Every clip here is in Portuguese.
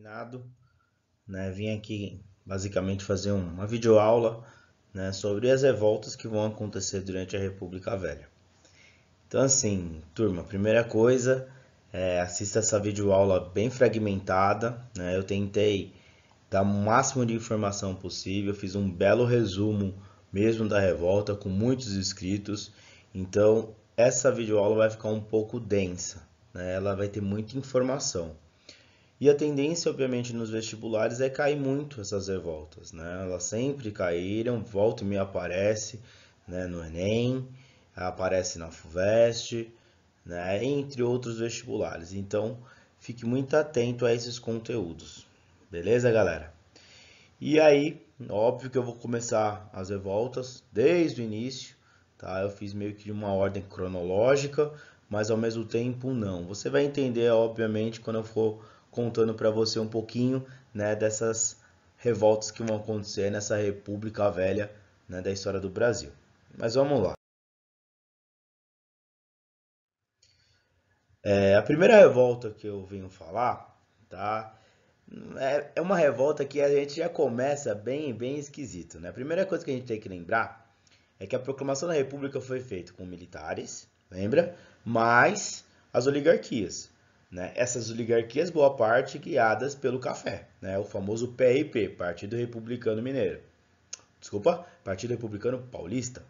Terminado, né? Vim aqui basicamente fazer uma videoaula, né, sobre as revoltas que vão acontecer durante a República Velha. Então, assim, turma, primeira coisa, assista essa videoaula bem fragmentada, né? Eu tentei dar o máximo de informação possível, fiz um belo resumo mesmo da revolta, com muitos inscritos. Então, essa videoaula vai ficar um pouco densa, né? Ela vai ter muita informação. E a tendência, obviamente, nos vestibulares é cair muito essas revoltas, né? Elas sempre caíram, volta e meia aparece, né, no Enem, aparece na FUVEST, né, entre outros vestibulares. Então, fique muito atento a esses conteúdos. Beleza, galera? E aí, óbvio que eu vou começar as revoltas desde o início, tá? Eu fiz meio que uma ordem cronológica, mas ao mesmo tempo não. Você vai entender, obviamente, quando eu for contando para você um pouquinho, né, dessas revoltas que vão acontecer nessa República Velha, né, da história do Brasil. Mas vamos lá. A primeira revolta que eu venho falar, tá? É uma revolta que a gente já começa bem esquisito, né? A primeira coisa que a gente tem que lembrar é que a proclamação da República foi feita com militares, lembra? Mas as oligarquias, né? Essas oligarquias, boa parte guiadas pelo café, né? O famoso PRP, Partido Republicano Mineiro. Desculpa, Partido Republicano Paulista.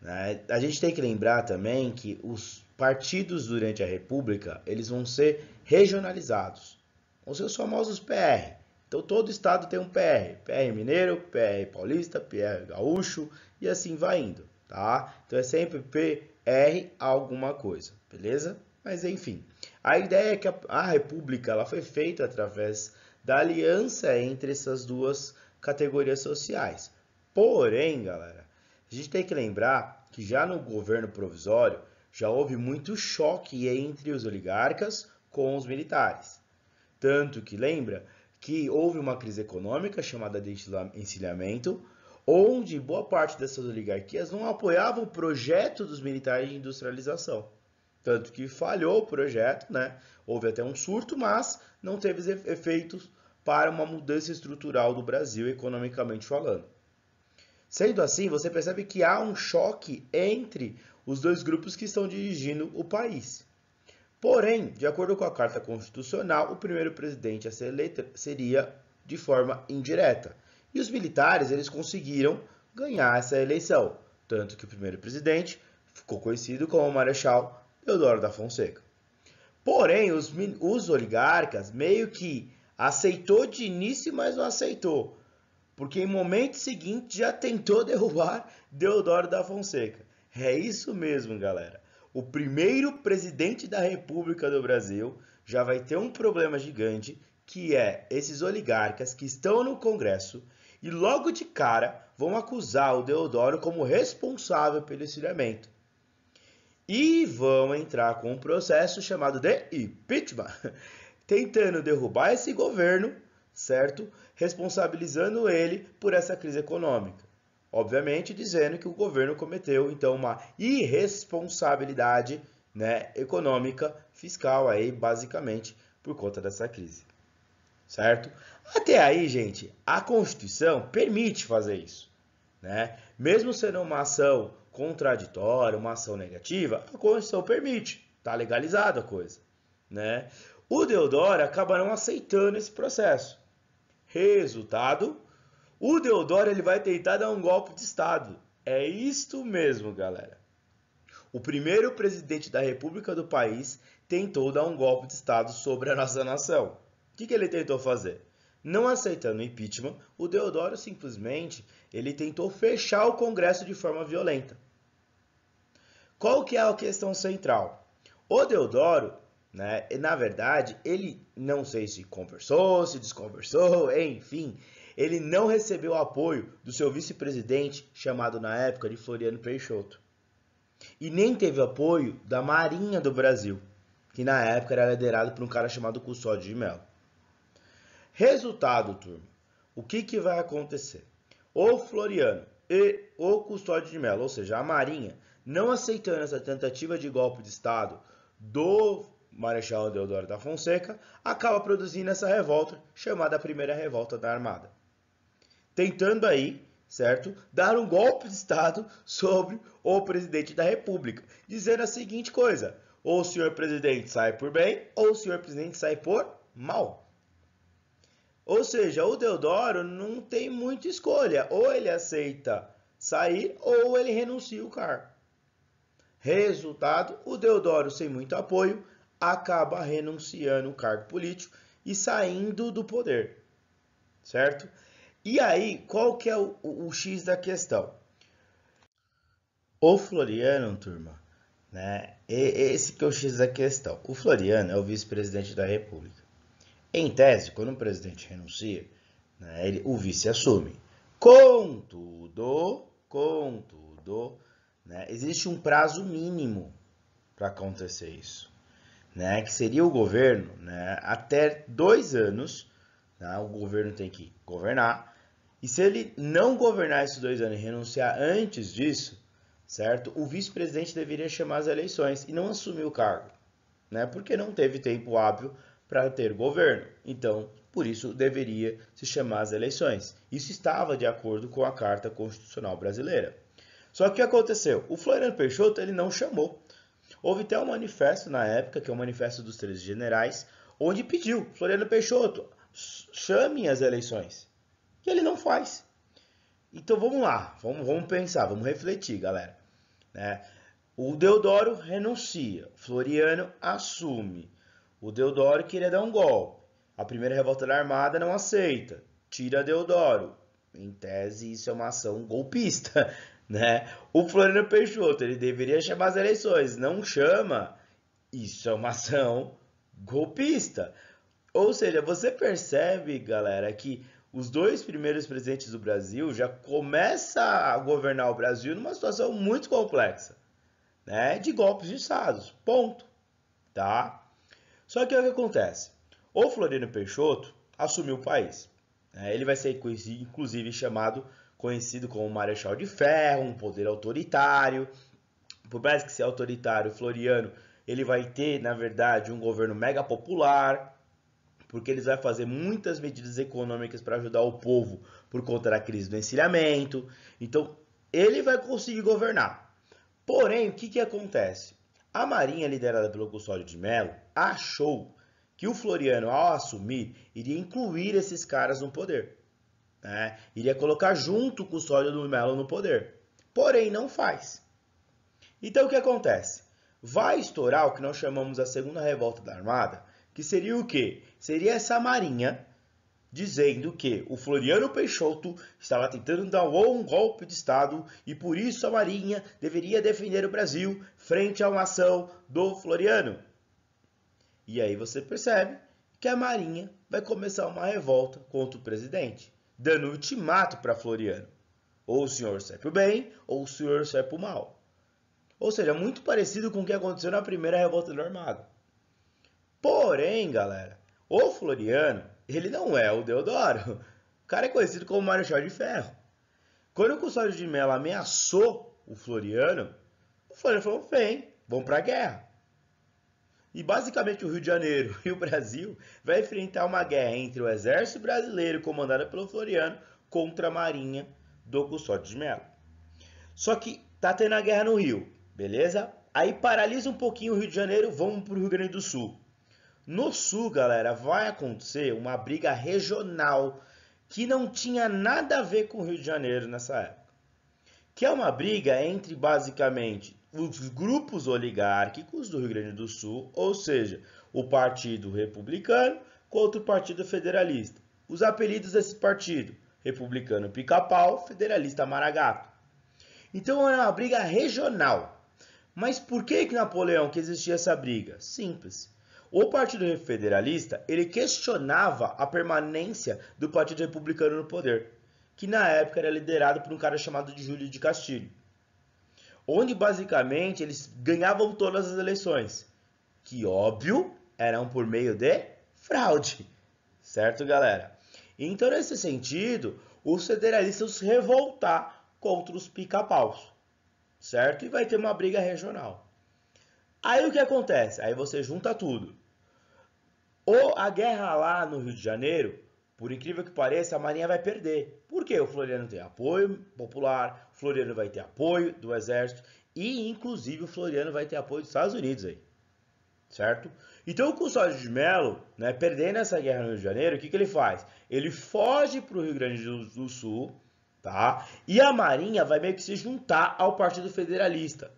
Né? A gente tem que lembrar também que os partidos durante a República, eles vão ser regionalizados, com seus famosos PR. Então todo estado tem um PR, PR mineiro, PR paulista, PR gaúcho e assim vai indo, tá? Então é sempre PR alguma coisa, beleza? Mas enfim, a ideia é que a República ela foi feita através da aliança entre essas duas categorias sociais. Porém, galera, a gente tem que lembrar que já no governo provisório já houve muito choque entre os oligarcas com os militares. Tanto que lembra que houve uma crise econômica chamada de encilhamento, onde boa parte dessas oligarquias não apoiava o projeto dos militares de industrialização. Tanto que falhou o projeto, né? Houve até um surto, mas não teve efeitos para uma mudança estrutural do Brasil economicamente falando. Sendo assim, você percebe que há um choque entre os dois grupos que estão dirigindo o país. Porém, de acordo com a Carta Constitucional, o primeiro presidente a ser eleito seria de forma indireta. E os militares, eles conseguiram ganhar essa eleição. Tanto que o primeiro presidente ficou conhecido como Marechal Deodoro da Fonseca. Porém, os oligarcas meio que aceitou de início, mas não aceitou. Porque em momento seguinte já tentou derrubar Deodoro da Fonseca. É isso mesmo, galera. O primeiro presidente da República do Brasil já vai ter um problema gigante, que é esses oligarcas que estão no Congresso e logo de cara vão acusar o Deodoro como responsável pelo exiliamento. E vão entrar com um processo chamado de impeachment, tentando derrubar esse governo, certo? Responsabilizando ele por essa crise econômica. Obviamente dizendo que o governo cometeu então uma irresponsabilidade, né, econômica, fiscal aí basicamente por conta dessa crise. Certo? Até aí, gente, a Constituição permite fazer isso, né? Mesmo sendo uma ação contraditória, uma ação negativa, a Constituição permite, tá legalizada a coisa, né? O Deodoro acaba não aceitando esse processo. Resultado, o Deodoro ele vai tentar dar um golpe de Estado. É isto mesmo, galera. O primeiro presidente da República do país tentou dar um golpe de Estado sobre a nossa nação. O que ele tentou fazer? Não aceitando o impeachment, o Deodoro simplesmente ele tentou fechar o Congresso de forma violenta. Qual que é a questão central? O Deodoro, né, na verdade, ele não sei se conversou, se desconversou, enfim, ele não recebeu apoio do seu vice-presidente, chamado na época de Floriano Peixoto. E nem teve apoio da Marinha do Brasil, que na época era liderado por um cara chamado Custódio de Mello. Resultado, turma, o que vai acontecer? O Floriano e o Custódio de Mello, ou seja, a Marinha, não aceitando essa tentativa de golpe de Estado do Marechal Deodoro da Fonseca acaba produzindo essa revolta, chamada Primeira Revolta da Armada. Tentando aí, certo, dar um golpe de Estado sobre o presidente da República, dizendo a seguinte coisa: ou o senhor presidente sai por bem, ou o senhor presidente sai por mal. Ou seja, o Deodoro não tem muita escolha, ou ele aceita sair, ou ele renuncia o cargo. Resultado, o Deodoro, sem muito apoio, acaba renunciando o cargo político e saindo do poder, certo? E aí, qual que é o X da questão? O Floriano, turma, né? Esse que é o X da questão. O Floriano é o vice-presidente da República. Em tese, quando um presidente renuncia, né, o vice assume. Contudo, né, existe um prazo mínimo para acontecer isso, né, que seria o governo, né, até 2 anos, né, o governo tem que governar, e se ele não governar esses 2 anos e renunciar antes disso, certo, o vice-presidente deveria chamar as eleições e não assumir o cargo, né, porque não teve tempo hábil para ter governo. Então, por isso deveria se chamar as eleições. Isso estava de acordo com a Carta Constitucional Brasileira. Só que o que aconteceu? O Floriano Peixoto ele não chamou. Houve até um manifesto na época, que é o Manifesto dos 13 Generais, onde pediu, Floriano Peixoto, chame as eleições. E ele não faz. Então vamos lá, vamos pensar, vamos refletir, galera. Né? O Deodoro renuncia, Floriano assume. O Deodoro queria dar um golpe. A primeira revolta da Armada não aceita. Tira Deodoro. Em tese, isso é uma ação golpista, né? O Floriano Peixoto, ele deveria chamar as eleições. Não chama. Isso é uma ação golpista. Ou seja, você percebe, galera, que os 2 primeiros presidentes do Brasil já começam a governar o Brasil numa situação muito complexa, né? De golpes de estados. Ponto. Tá? Só que o que acontece? O Floriano Peixoto assumiu o país. Ele vai ser, inclusive, conhecido como Marechal de Ferro, um poder autoritário. Por mais que seja autoritário, o Floriano ele vai ter, na verdade, um governo mega popular, porque ele vai fazer muitas medidas econômicas para ajudar o povo por conta da crise do encilhamento. Então, ele vai conseguir governar. Porém, o que acontece? A Marinha, liderada pelo Custódio de Mello, achou que o Floriano, ao assumir, iria incluir esses caras no poder. Né? Iria colocar junto o Custódio de Mello no poder. Porém, não faz. Então, o que acontece? Vai estourar o que nós chamamos a Segunda Revolta da Armada, que seria o quê? Seria essa Marinha dizendo que o Floriano Peixoto estava tentando dar um golpe de Estado e por isso a Marinha deveria defender o Brasil frente a uma ação do Floriano. E aí você percebe que a Marinha vai começar uma revolta contra o presidente, dando ultimato para Floriano. Ou o senhor sai pro bem, ou o senhor sai pro mal. Ou seja, muito parecido com o que aconteceu na primeira revolta da Armada. Porém, galera, o Floriano, ele não é o Deodoro. O cara é conhecido como Marechal de Ferro. Quando o Custódio de Mello ameaçou o Floriano falou, vem, vamos pra guerra. E basicamente o Rio de Janeiro e o Brasil vai enfrentar uma guerra entre o exército brasileiro, comandado pelo Floriano, contra a marinha do Custódio de Mello. Só que tá tendo a guerra no Rio, beleza? Aí paralisa um pouquinho o Rio de Janeiro, vamos pro Rio Grande do Sul. No Sul, galera, vai acontecer uma briga regional que não tinha nada a ver com o Rio de Janeiro nessa época. Que é uma briga entre, basicamente, os grupos oligárquicos do Rio Grande do Sul, ou seja, o Partido Republicano contra o Partido Federalista. Os apelidos desse partido, Republicano Pica-Pau, Federalista Maragato. Então era uma briga regional. Mas por que Napoleão que existia essa briga? Simples. O Partido Federalista, ele questionava a permanência do Partido Republicano no poder, que na época era liderado por um cara chamado de Júlio de Castilho, onde basicamente eles ganhavam todas as eleições, que óbvio eram por meio de fraude, certo, galera? Então, nesse sentido, os federalistas se revoltar contra os pica-paus, certo? E vai ter uma briga regional. Aí o que acontece? Aí você junta tudo. Ou a guerra lá no Rio de Janeiro, por incrível que pareça, a Marinha vai perder. Por quê? O Floriano tem apoio popular, o Floriano vai ter apoio do Exército e, inclusive, o Floriano vai ter apoio dos Estados Unidos aí, certo? Então, o Custódio de Mello, né, perdendo essa guerra no Rio de Janeiro, o que ele faz? Ele foge para o Rio Grande do Sul, tá? E a Marinha vai meio que se juntar ao Partido Federalista.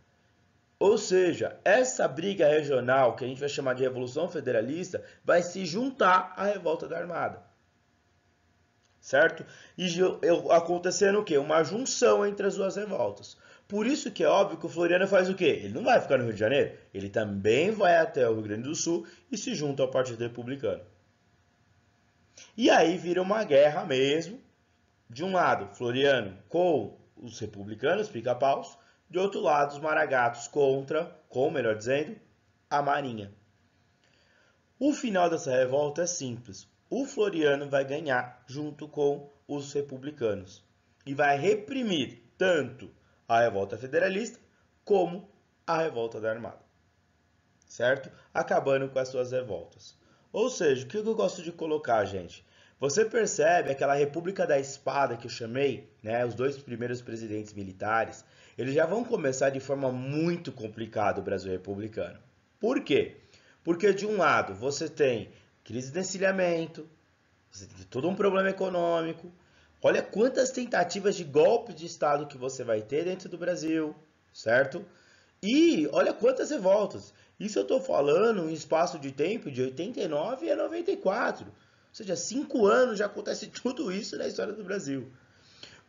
Ou seja, essa briga regional, que a gente vai chamar de Revolução Federalista, vai se juntar à Revolta da Armada. Certo? E acontecendo o quê? Uma junção entre as duas revoltas. Por isso que é óbvio que o Floriano faz o quê? Ele não vai ficar no Rio de Janeiro, ele também vai até o Rio Grande do Sul e se junta ao Partido Republicano. E aí vira uma guerra mesmo. De um lado, Floriano com os republicanos, pica-paus, de outro lado, os maragatos melhor dizendo, a Marinha. O final dessa revolta é simples. O Floriano vai ganhar junto com os republicanos e vai reprimir tanto a revolta federalista como a revolta da Armada, certo? Acabando com as suas revoltas. Ou seja, o que eu gosto de colocar, gente? Você percebe aquela República da Espada que eu chamei, né? Os dois primeiros presidentes militares, eles já vão começar de forma muito complicada o Brasil republicano. Por quê? Porque de um lado você tem crise de encilhamento, você tem todo um problema econômico. Olha quantas tentativas de golpe de Estado que você vai ter dentro do Brasil, certo? E olha quantas revoltas. Isso eu estou falando em espaço de tempo de 89 a 94. Ou seja, 5 anos já acontece tudo isso na história do Brasil.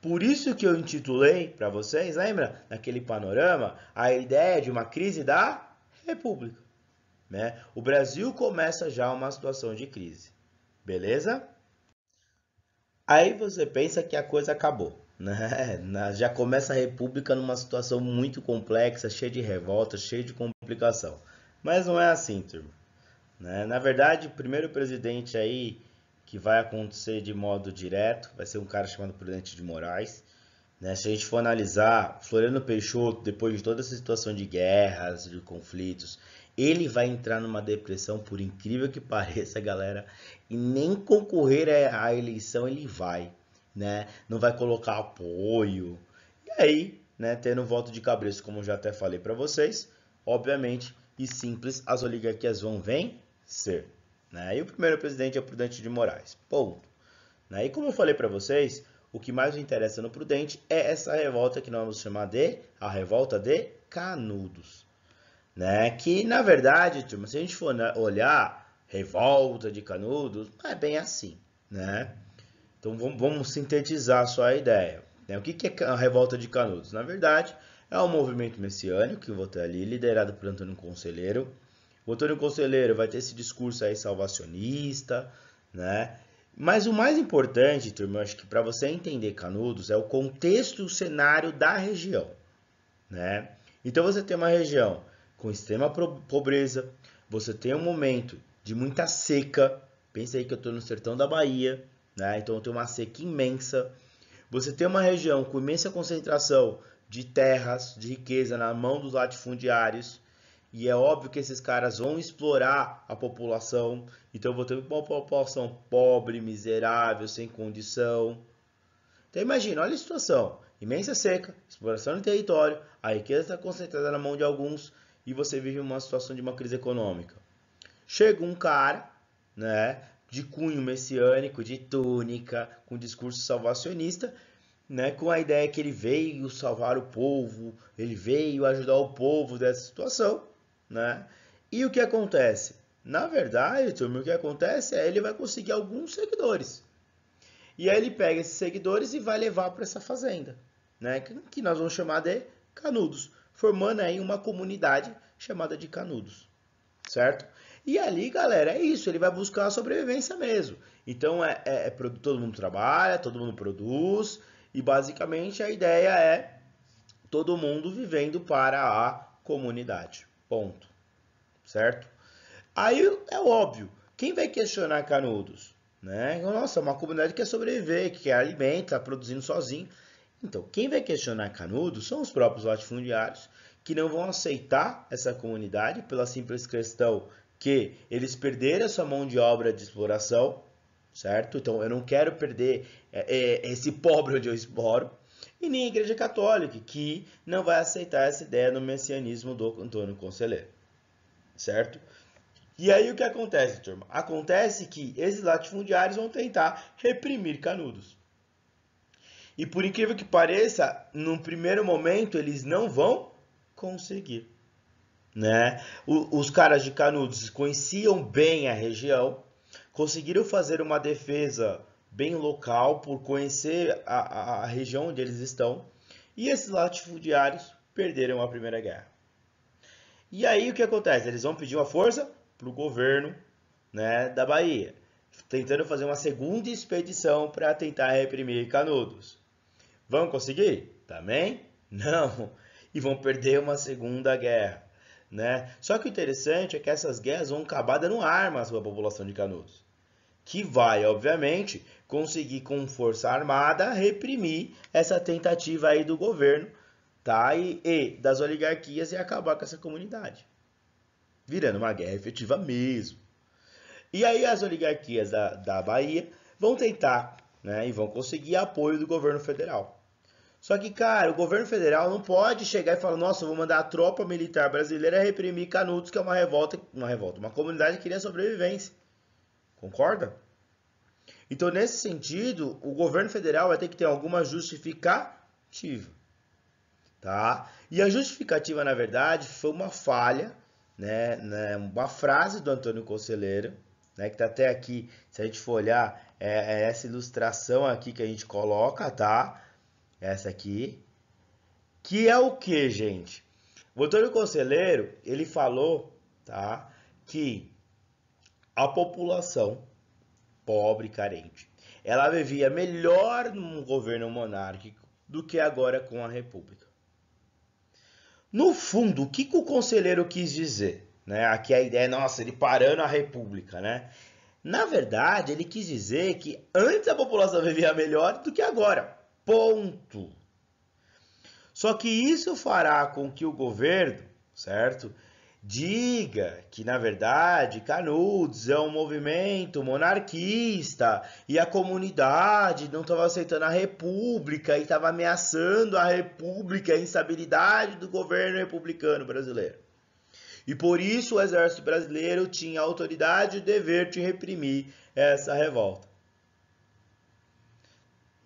Por isso que eu intitulei para vocês, lembra? Naquele panorama, a ideia de uma crise da República. Né? O Brasil começa já uma situação de crise. Beleza? Aí você pensa que a coisa acabou. Né? Já começa a República numa situação muito complexa, cheia de revoltas, cheia de complicação. Mas não é assim, turma. Né? Na verdade, o primeiro presidente aí que vai acontecer de modo direto vai ser um cara chamado Prudente de Moraes. Né? Se a gente for analisar, Floriano Peixoto, depois de toda essa situação de guerras, de conflitos, ele vai entrar numa depressão, por incrível que pareça, galera, e nem concorrer à eleição ele vai, né? Não vai colocar apoio. E aí, né, tendo voto de cabresto, como eu já até falei para vocês, obviamente e simples, as oligarquias vão vencer, né? E o primeiro presidente é o Prudente de Moraes. Ponto. Né? E como eu falei para vocês, o que mais me interessa no Prudente é essa revolta que nós vamos chamar de a Revolta de Canudos. Né? Que, na verdade, turma, se a gente for olhar Revolta de Canudos, não é bem assim. Né? Então vamos sintetizar só a ideia. Né? O que é a Revolta de Canudos? Na verdade, é um movimento messiânico que eu vou ter ali, liderado por Antônio Conselheiro. O Antônio Conselheiro vai ter esse discurso aí salvacionista, né? Mas o mais importante, turma, eu acho que para você entender Canudos é o contexto e o cenário da região, né? Então você tem uma região com extrema pobreza, você tem um momento de muita seca, pensa aí que eu estou no sertão da Bahia, né? Então eu tenho uma seca imensa. Você tem uma região com imensa concentração de terras, de riqueza na mão dos latifundiários, e é óbvio que esses caras vão explorar a população. Então eu vou ter uma população pobre, miserável, sem condição. Então imagina, olha a situação. Imensa seca, exploração de território, a riqueza está concentrada na mão de alguns e você vive uma situação de uma crise econômica. Chega um cara, né, de cunho messiânico, de túnica, com discurso salvacionista, né, com a ideia que ele veio salvar o povo, ele veio ajudar o povo dessa situação. Né? E o que acontece? Na verdade, turma, o que acontece é ele vai conseguir alguns seguidores. E aí ele pega esses seguidores e vai levar para essa fazenda, né? Que nós vamos chamar de Canudos, formando aí uma comunidade chamada de Canudos, certo? E ali, galera, é isso, ele vai buscar a sobrevivência mesmo. Então todo mundo trabalha, todo mundo produz, e basicamente a ideia é todo mundo vivendo para a comunidade. Ponto. Certo? Aí é óbvio, quem vai questionar Canudos? Né? Nossa, uma comunidade que quer sobreviver, que quer alimento, está produzindo sozinho. Então, quem vai questionar Canudos são os próprios latifundiários que não vão aceitar essa comunidade pela simples questão que eles perderam a sua mão de obra de exploração, certo? Então eu não quero perder esse pobre onde eu exploro. E nem a Igreja Católica, que não vai aceitar essa ideia no messianismo do Antônio Conselheiro, certo? E aí o que acontece, turma? Acontece que esses latifundiários vão tentar reprimir Canudos. E por incrível que pareça, num primeiro momento eles não vão conseguir, né? Os caras de Canudos conheciam bem a região, conseguiram fazer uma defesa bem local por conhecer a região onde eles estão, e esses latifundiários perderam a Primeira Guerra. E aí o que acontece? Eles vão pedir uma força para o governo, né, da Bahia, tentando fazer uma segunda expedição para tentar reprimir Canudos. Vão conseguir? Também? Não. E vão perder uma segunda guerra, né? Só que o interessante é que essas guerras vão acabar dando armas para a população de Canudos, que vai, obviamente, conseguir com força armada reprimir essa tentativa aí do governo, tá? E das oligarquias e acabar com essa comunidade, virando uma guerra efetiva mesmo. E aí as oligarquias da Bahia vão tentar, né, e vão conseguir apoio do governo federal. Só que, cara, o governo federal não pode chegar e falar, nossa, eu vou mandar a tropa militar brasileira reprimir Canudos, que é uma comunidade que queria sobrevivência. Concorda? Então, nesse sentido, o governo federal vai ter que ter alguma justificativa, tá? E a justificativa, na verdade, foi uma falha, né, uma frase do Antônio Conselheiro, né, que tá até aqui, se a gente for olhar, é essa ilustração aqui que a gente coloca, tá? Essa aqui, que é o que, gente? O Antônio Conselheiro, ele falou, tá, que a população pobre e carente, ela vivia melhor num governo monárquico do que agora com a república. No fundo, o que o conselheiro quis dizer? Né? Aqui a ideia é, nossa, ele parando a república, né? Na verdade, ele quis dizer que antes a população vivia melhor do que agora. Ponto. Só que isso fará com que o governo, certo, diga que, na verdade, Canudos é um movimento monarquista e a comunidade não estava aceitando a república e estava ameaçando a república e a instabilidade do governo republicano brasileiro. E por isso o exército brasileiro tinha a autoridade e o dever de reprimir essa revolta.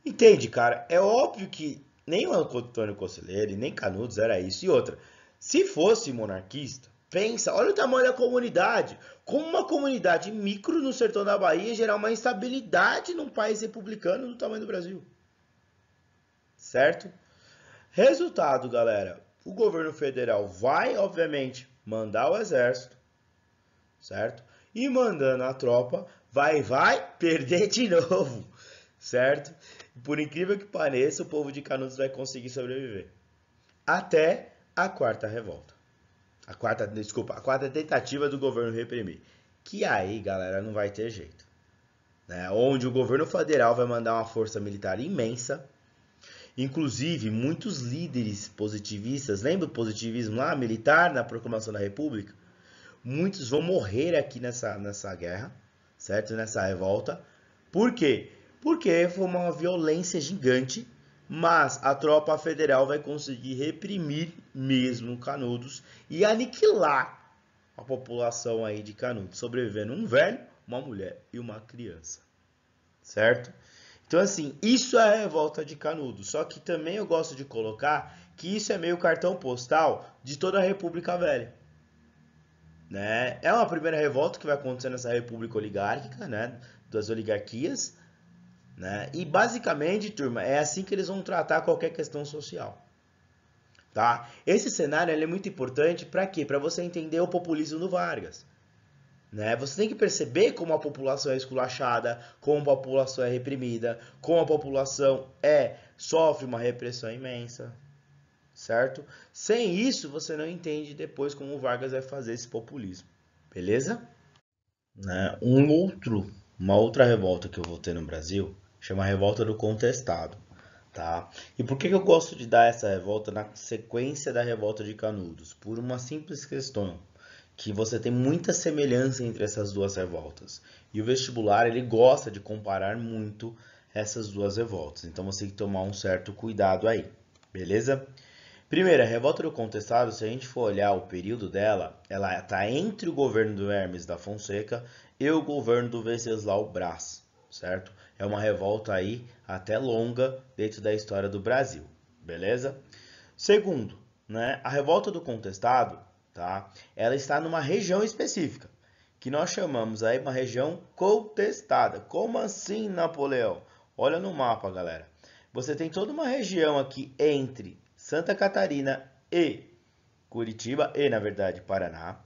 Entende, cara? É óbvio que nem o Antônio Conselheiro e nem Canudos era isso. E outra, se fosse monarquista, pensa, olha o tamanho da comunidade. Como uma comunidade micro no sertão da Bahia gerar uma instabilidade num país republicano do tamanho do Brasil. Certo? Resultado, galera. O governo federal vai, obviamente, mandar o exército, certo? E mandando a tropa, vai perder de novo, certo? Por incrível que pareça, o povo de Canudos vai conseguir sobreviver. Até a quarta revolta. A quarta tentativa do governo reprimir. Que aí, galera, não vai ter jeito. Né? Onde o governo federal vai mandar uma força militar imensa. Inclusive, muitos líderes positivistas, lembra do positivismo lá, militar, na proclamação da República? Muitos vão morrer aqui nessa guerra, certo? Nessa revolta. Por quê? Porque foi uma violência gigante, mas a tropa federal vai conseguir reprimir mesmo Canudos e aniquilar a população aí de Canudos, sobrevivendo um velho, uma mulher e uma criança, certo? Então assim, isso é a revolta de Canudos, só que também eu gosto de colocar que isso é meio cartão postal de toda a República Velha. Né? É uma primeira revolta que vai acontecer nessa república oligárquica, né? Das oligarquias, né? E basicamente, turma, é assim que eles vão tratar qualquer questão social. Tá? Esse cenário é muito importante para quê? Para você entender o populismo do Vargas. Né? Você tem que perceber como a população é esculachada, como a população é reprimida, como a população sofre uma repressão imensa. Certo? Sem isso, você não entende depois como o Vargas vai fazer esse populismo. Beleza? Né? Uma outra revolta que eu vou ter no Brasil chama a Revolta do Contestado. tá? E por que eu gosto de dar essa revolta na sequência da revolta de Canudos? Por uma simples questão, que você tem muita semelhança entre essas duas revoltas. E o vestibular, ele gosta de comparar muito essas duas revoltas. Então você tem que tomar um certo cuidado aí, beleza? Primeiro, a revolta do contestado, se a gente for olhar o período dela, ela está entre o governo do Hermes da Fonseca e o governo do Venceslau Braz, certo? É uma revolta aí até longa dentro da história do Brasil, beleza? Segundo, né, a revolta do contestado, tá? Ela está numa região específica, que nós chamamos aí uma região contestada. Como assim, Napoleão? Olha no mapa, galera. Você tem toda uma região aqui entre Santa Catarina e Curitiba, e na verdade Paraná,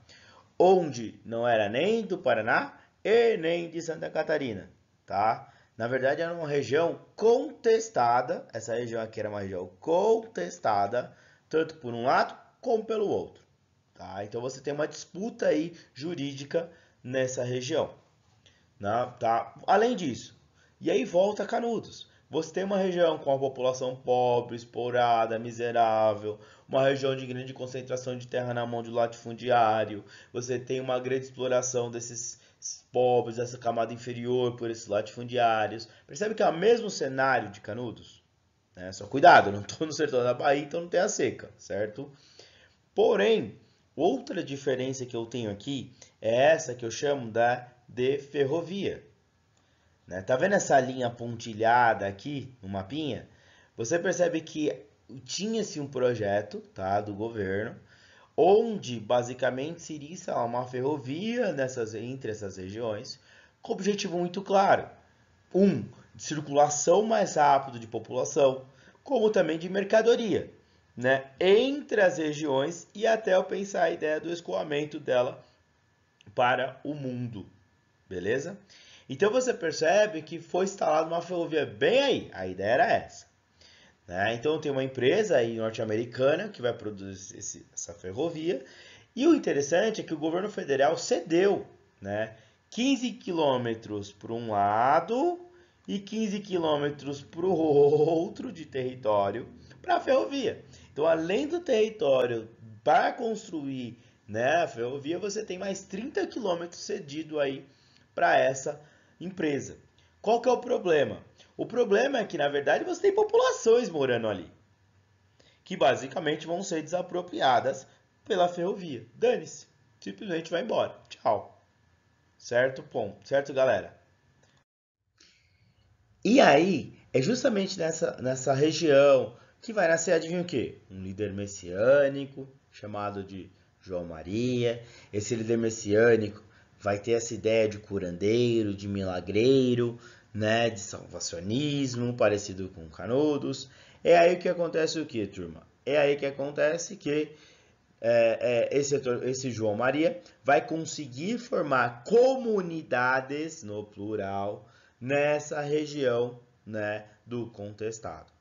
onde não era nem do Paraná e nem de Santa Catarina, tá? Na verdade era uma região contestada, essa região aqui era uma região contestada, tanto por um lado como pelo outro, tá? Então você tem uma disputa aí jurídica nessa região, né? Tá? Além disso, e aí volta Canudos. Você tem uma região com a população pobre, explorada, miserável, uma região de grande concentração de terra na mão do latifundiário. Você tem uma grande exploração desses pobres, dessa camada inferior por esses latifundiários. Percebe que é o mesmo cenário de Canudos? Né? Só cuidado, não estou no sertão da Bahia, então não tem a seca, certo? Porém, outra diferença que eu tenho aqui é essa que eu chamo de ferrovia. Né? Tá vendo essa linha pontilhada aqui no mapinha? Você percebe que tinha-se um projeto, tá, do governo, onde basicamente seria instalar uma ferrovia entre essas regiões, com objetivo muito claro. De circulação mais rápida de população, como também de mercadoria, né, entre as regiões e até eu pensar a ideia do escoamento dela para o mundo, beleza? Então você percebe que foi instalada uma ferrovia bem aí, a ideia era essa. Né? Então tem uma empresa aí norte-americana que vai produzir essa ferrovia, e o interessante é que o governo federal cedeu, né, 15 quilômetros para um lado e 15 quilômetros para o outro de território para a ferrovia. Então, além do território para construir, né, a ferrovia, você tem mais 30 quilômetros cedido aí para essa empresa. Qual que é o problema? O problema é que, na verdade, você tem populações morando ali, que basicamente vão ser desapropriadas pela ferrovia. Dane-se, simplesmente vai embora. Tchau. Certo ponto, certo, galera? E aí, é justamente nessa região que vai nascer, adivinha o quê? Um líder messiânico, chamado de João Maria. Esse líder messiânico vai ter essa ideia de curandeiro, de milagreiro, né, de salvacionismo, parecido com Canudos. É aí que acontece o que, turma? É aí que acontece que esse João Maria vai conseguir formar comunidades, no plural, nessa região, né, do contestado,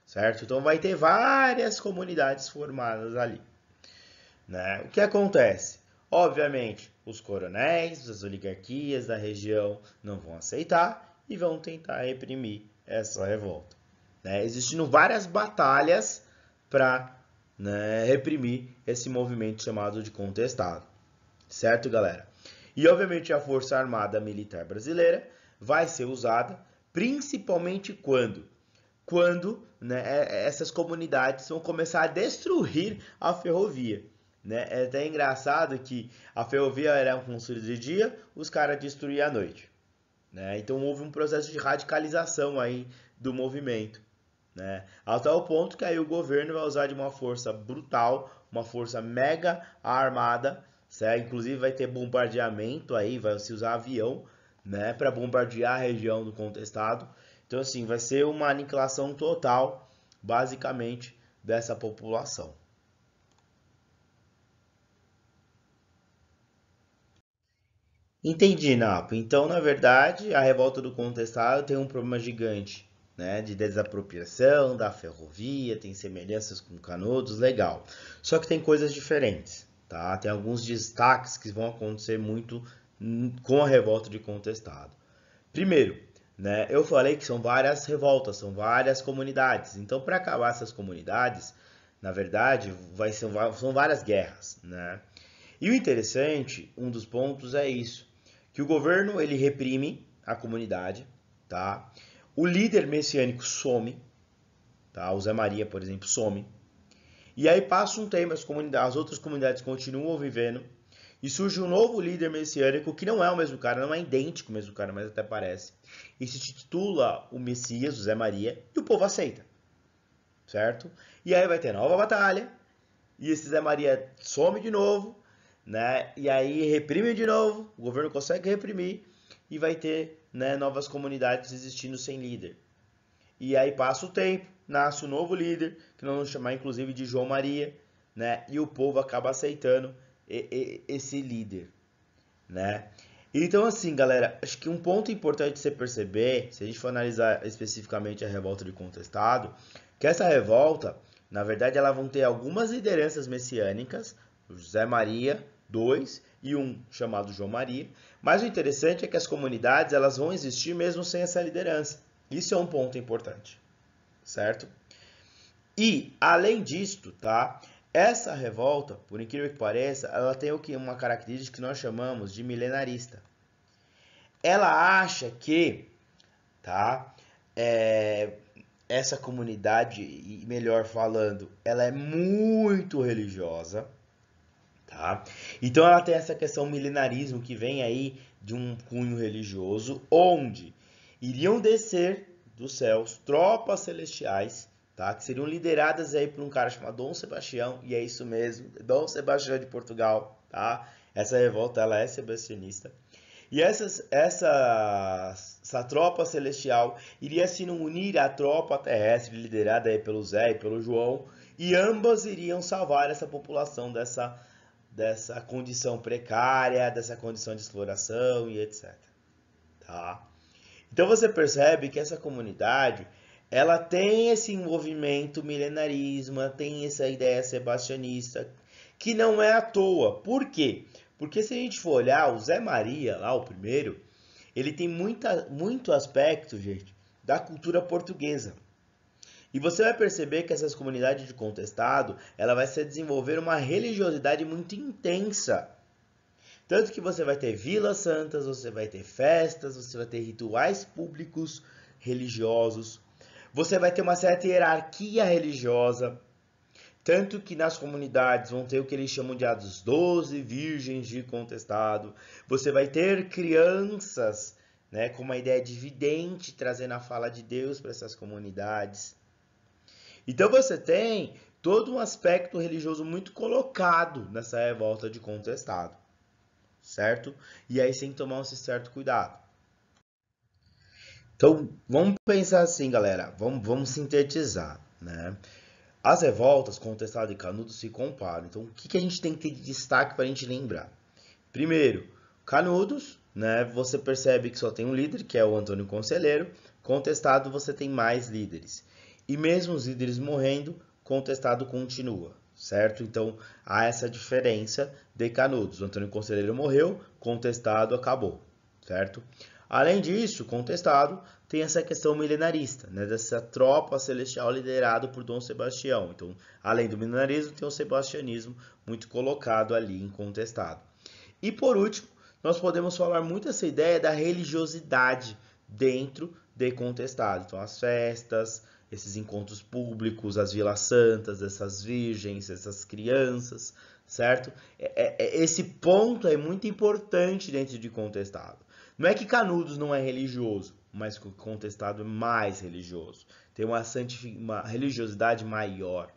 certo? Então vai ter várias comunidades formadas ali, né? O que acontece? Obviamente, os coronéis, as oligarquias da região não vão aceitar e vão tentar reprimir essa revolta, né? Existindo várias batalhas para, né, reprimir esse movimento chamado de contestado, certo, galera? E obviamente a Força Armada Militar Brasileira vai ser usada principalmente quando, né, essas comunidades vão começar a destruir a ferrovia. Né? É até engraçado que a ferrovia era construída de dia, os caras destruíam à noite. Né? Então houve um processo de radicalização aí do movimento. Né? A tal ponto que aí o governo vai usar de uma força brutal, uma força mega armada, certo? Inclusive vai ter bombardeamento aí, vai se usar avião, né, para bombardear a região do contestado. Então assim, vai ser uma aniquilação total, basicamente, dessa população. Entendi, Napo. Então, na verdade, a revolta do contestado tem um problema gigante, né, de desapropriação da ferrovia, tem semelhanças com Canudos, legal. Só que tem coisas diferentes, tá? Tem alguns destaques que vão acontecer muito com a revolta de contestado. Primeiro, né? Eu falei que são várias revoltas, são várias comunidades. Então, para acabar essas comunidades, na verdade, são várias guerras, né? E o interessante, um dos pontos é isso, que o governo ele reprime a comunidade, tá? O líder messiânico some, tá? O Zé Maria, por exemplo, some. E aí passa um tempo, as outras comunidades continuam vivendo e surge um novo líder messiânico que não é o mesmo cara, não é idêntico ao mesmo cara, mas até parece. E se titula o Messias, o Zé Maria, e o povo aceita, certo? E aí vai ter nova batalha, e esse Zé Maria some de novo, né? E aí reprime de novo, o governo consegue reprimir e vai ter, né, novas comunidades existindo sem líder. E aí passa o tempo, nasce um novo líder, que nós vamos chamar inclusive de João Maria, né? E o povo acaba aceitando esse líder, né? Então assim, galera, acho que um ponto importante você perceber, se a gente for analisar especificamente a revolta de Contestado, que essa revolta, na verdade, ela vão ter algumas lideranças messiânicas, José Maria, dois e um chamado João Maria, mas o interessante é que as comunidades elas vão existir mesmo sem essa liderança. Isso é um ponto importante, certo? E, além disto, tá? Essa revolta, por incrível que pareça, ela tem o que? Uma característica que nós chamamos de milenarista. Ela acha que, tá? Essa comunidade, e melhor falando, ela é muito religiosa, tá? Então ela tem essa questão milenarismo que vem aí de um cunho religioso, onde iriam descer dos céus tropas celestiais, tá? Que seriam lideradas aí por um cara chamado Dom Sebastião, e é isso mesmo, Dom Sebastião de Portugal, tá? Essa revolta ela é sebastianista. E essa tropa celestial iria se unir à tropa terrestre liderada aí pelo Zé e pelo João, e ambas iriam salvar essa população dessa condição precária, dessa condição de exploração e etc. Tá? Então você percebe que essa comunidade ela tem esse envolvimento milenarismo, tem essa ideia sebastianista, que não é à toa. Por quê? Porque se a gente for olhar, o Zé Maria, lá o primeiro, ele tem muito aspecto, gente, da cultura portuguesa. E você vai perceber que essas comunidades de contestado, ela vai se desenvolver uma religiosidade muito intensa. Tanto que você vai ter vilas santas, você vai ter festas, você vai ter rituais públicos religiosos, você vai ter uma certa hierarquia religiosa, tanto que nas comunidades vão ter o que eles chamam de as 12 virgens de contestado. Você vai ter crianças, né, com uma ideia de vidente, trazendo a fala de Deus para essas comunidades. Então você tem todo um aspecto religioso muito colocado nessa revolta de contestado, certo? E aí sem tomar um certo cuidado. Então vamos pensar assim, galera, vamos sintetizar, né? As revoltas, Contestado e Canudos se comparam. Então, o que a gente tem que ter de destaque para a gente lembrar? Primeiro, Canudos, né? Você percebe que só tem um líder, que é o Antônio Conselheiro. Contestado, você tem mais líderes. E mesmo os líderes morrendo, Contestado continua, certo? Então, há essa diferença de Canudos. O Antônio Conselheiro morreu, Contestado acabou, certo? Além disso, Contestado tem essa questão milenarista, né, dessa tropa celestial liderada por Dom Sebastião. Então, além do milenarismo, tem o sebastianismo muito colocado ali em Contestado. E por último, nós podemos falar muito essa ideia da religiosidade dentro de Contestado. Então, as festas, esses encontros públicos, as vilas santas, essas virgens, essas crianças, certo? Esse ponto é muito importante dentro de Contestado. Não é que Canudos não é religioso, mas que o Contestado é mais religioso. Tem uma religiosidade maior,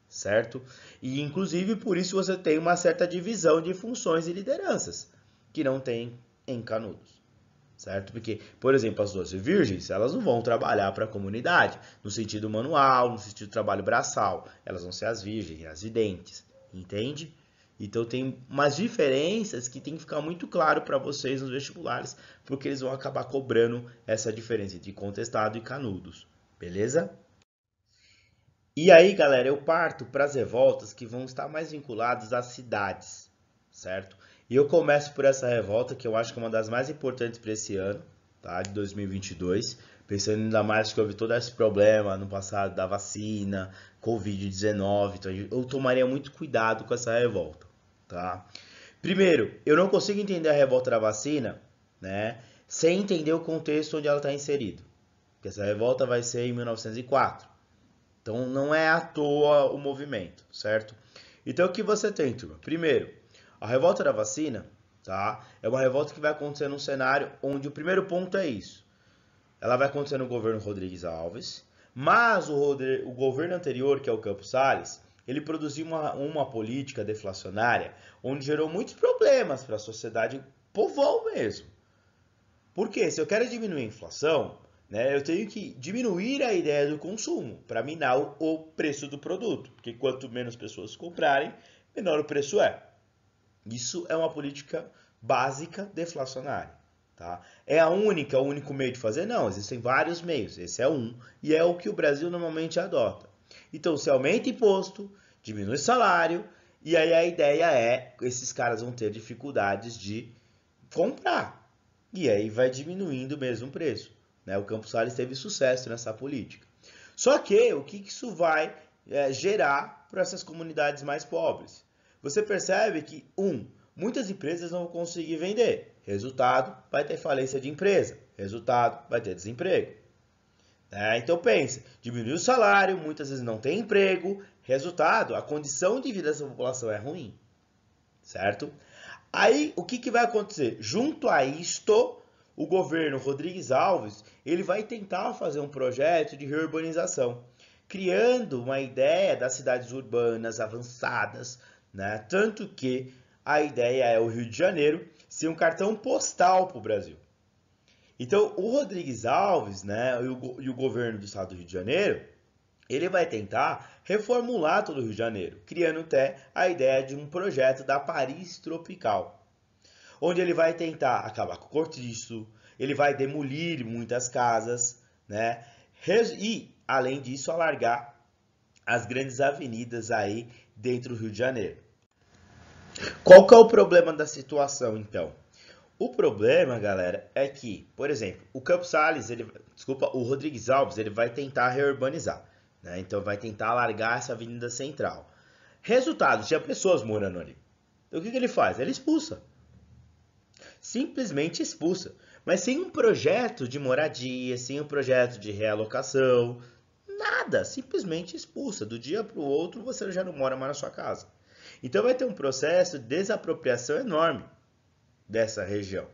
certo? E inclusive por isso você tem uma certa divisão de funções e lideranças, que não tem em Canudos, certo? Porque, por exemplo, as 12 virgens, elas não vão trabalhar para a comunidade, no sentido manual, no sentido trabalho braçal. Elas vão ser as virgens, as videntes, entende? Então tem umas diferenças que tem que ficar muito claro para vocês nos vestibulares, porque eles vão acabar cobrando essa diferença entre Contestado e Canudos, beleza? E aí, galera, eu parto para as revoltas que vão estar mais vinculadas às cidades, certo? E eu começo por essa revolta, que eu acho que é uma das mais importantes para esse ano, tá, de 2022, pensando ainda mais que houve todo esse problema no passado da vacina, Covid-19, então eu tomaria muito cuidado com essa revolta, tá? Primeiro, eu não consigo entender a revolta da vacina, né, sem entender o contexto onde ela está inserida. Porque essa revolta vai ser em 1904. Então não é à toa o movimento, certo? Então o que você tem, turma? Primeiro, a revolta da vacina, tá? É uma revolta que vai acontecer num cenário onde o primeiro ponto é isso. Ela vai acontecer no governo Rodrigues Alves, mas o governo anterior, que é o Campos Salles, ele produziu uma política deflacionária onde gerou muitos problemas para a sociedade povão mesmo. Por quê? Se eu quero diminuir a inflação, né, eu tenho que diminuir a ideia do consumo para minar o preço do produto. Porque quanto menos pessoas comprarem, menor o preço é. Isso é uma política básica deflacionária. Tá? É o único meio de fazer? Não, existem vários meios. Esse é um e é o que o Brasil normalmente adota. Então, se aumenta imposto, diminui salário, e aí a ideia é que esses caras vão ter dificuldades de comprar. E aí vai diminuindo mesmo o preço. Né? O Campos Salles teve sucesso nessa política. Só que o que isso vai gerar para essas comunidades mais pobres? Você percebe que, muitas empresas não vão conseguir vender. Resultado, vai ter falência de empresa. Resultado, vai ter desemprego. Então pensa, diminui o salário, muitas vezes não tem emprego. Resultado, a condição de vida dessa população é ruim. Certo? Aí, o que vai acontecer? Junto a isto, o governo Rodrigues Alves, ele vai tentar fazer um projeto de reurbanização, criando uma ideia das cidades urbanas avançadas, né? Tanto que a ideia é o Rio de Janeiro ser um cartão postal para o Brasil. Então, o Rodrigues Alves, né, e o governo do estado do Rio de Janeiro, ele vai tentar reformular todo o Rio de Janeiro, criando até a ideia de um projeto da Paris Tropical, onde ele vai tentar acabar com o cortiço, ele vai demolir muitas casas, né? E, além disso, alargar as grandes avenidas aí dentro do Rio de Janeiro. Qual que é o problema da situação, então? O problema, galera, é que, por exemplo, o Campos Salles, o Rodrigues Alves, ele vai tentar reurbanizar, né? Então vai tentar alargar essa avenida central. Resultado, tinha pessoas morando ali. Então o que ele faz? Ele expulsa. Simplesmente expulsa. Mas sem um projeto de moradia, sem um projeto de realocação, nada. Simplesmente expulsa. Do dia para o outro você já não mora mais na sua casa. Então vai ter um processo de desapropriação enorme dessa região.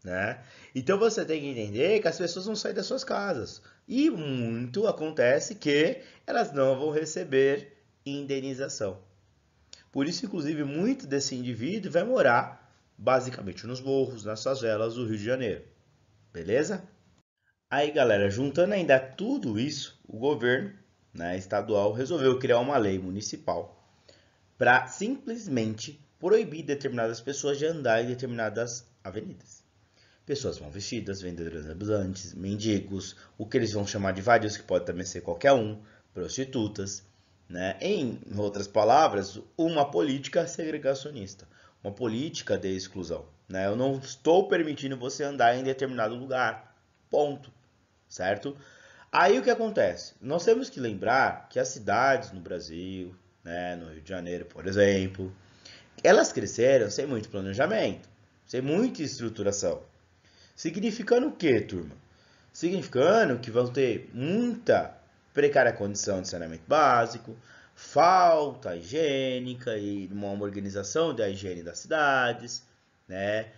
Né? Então você tem que entender que as pessoas vão sair das suas casas. E muito acontece que elas não vão receber indenização. Por isso, inclusive, muito desse indivíduo vai morar basicamente nos morros, nas favelas do Rio de Janeiro. Beleza? Aí, galera, juntando ainda tudo isso, o governo, né, estadual resolveu criar uma lei municipal para simplesmente proibir determinadas pessoas de andar em determinadas avenidas. Pessoas mal vestidas, vendedores ambulantes, mendigos, o que eles vão chamar de vadios, que pode também ser qualquer um, prostitutas, né? Em outras palavras, uma política segregacionista, uma política de exclusão. Né? Eu não estou permitindo você andar em determinado lugar, ponto, certo? Aí o que acontece? Nós temos que lembrar que as cidades no Brasil, né, no Rio de Janeiro, por exemplo, elas cresceram sem muito planejamento, sem muita estruturação. Significando o que, turma? Significando que vão ter muita precária condição de saneamento básico, falta higiênica e uma organização da higiene das cidades, né?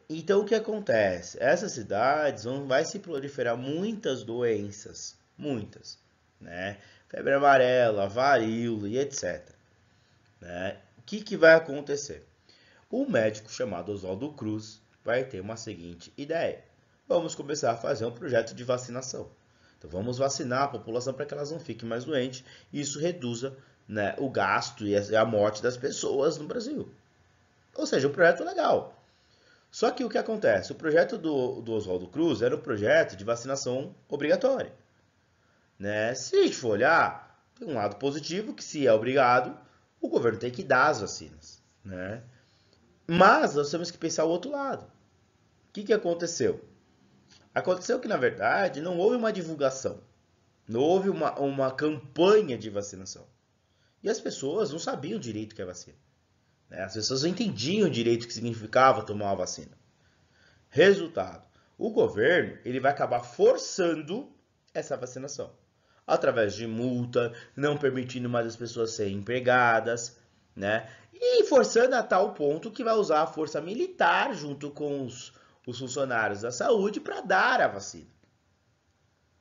Então o que acontece? Essas cidades vai se proliferar muitas doenças, muitas, né? Febre amarela, varíola e etc. Né? O que vai acontecer? O médico chamado Oswaldo Cruz vai ter uma seguinte ideia: vamos começar a fazer um projeto de vacinação. Então vamos vacinar a população para que elas não fiquem mais doentes e isso reduza, né, o gasto e a morte das pessoas no Brasil. Ou seja, um projeto legal. Só que o que acontece? O projeto do Oswaldo Cruz era um projeto de vacinação obrigatória. Né? Se a gente for olhar, tem um lado positivo que se é obrigado, o governo tem que dar as vacinas. Né? Mas nós temos que pensar o outro lado. O que aconteceu? Aconteceu que, na verdade, não houve uma divulgação, não houve uma campanha de vacinação. E as pessoas não sabiam direito o que é vacina, né? As pessoas não entendiam direito o que significava tomar uma vacina. Resultado, o governo ele vai acabar forçando essa vacinação. Através de multa, não permitindo mais as pessoas serem empregadas, né? E forçando a tal ponto que vai usar a força militar junto com os funcionários da saúde para dar a vacina,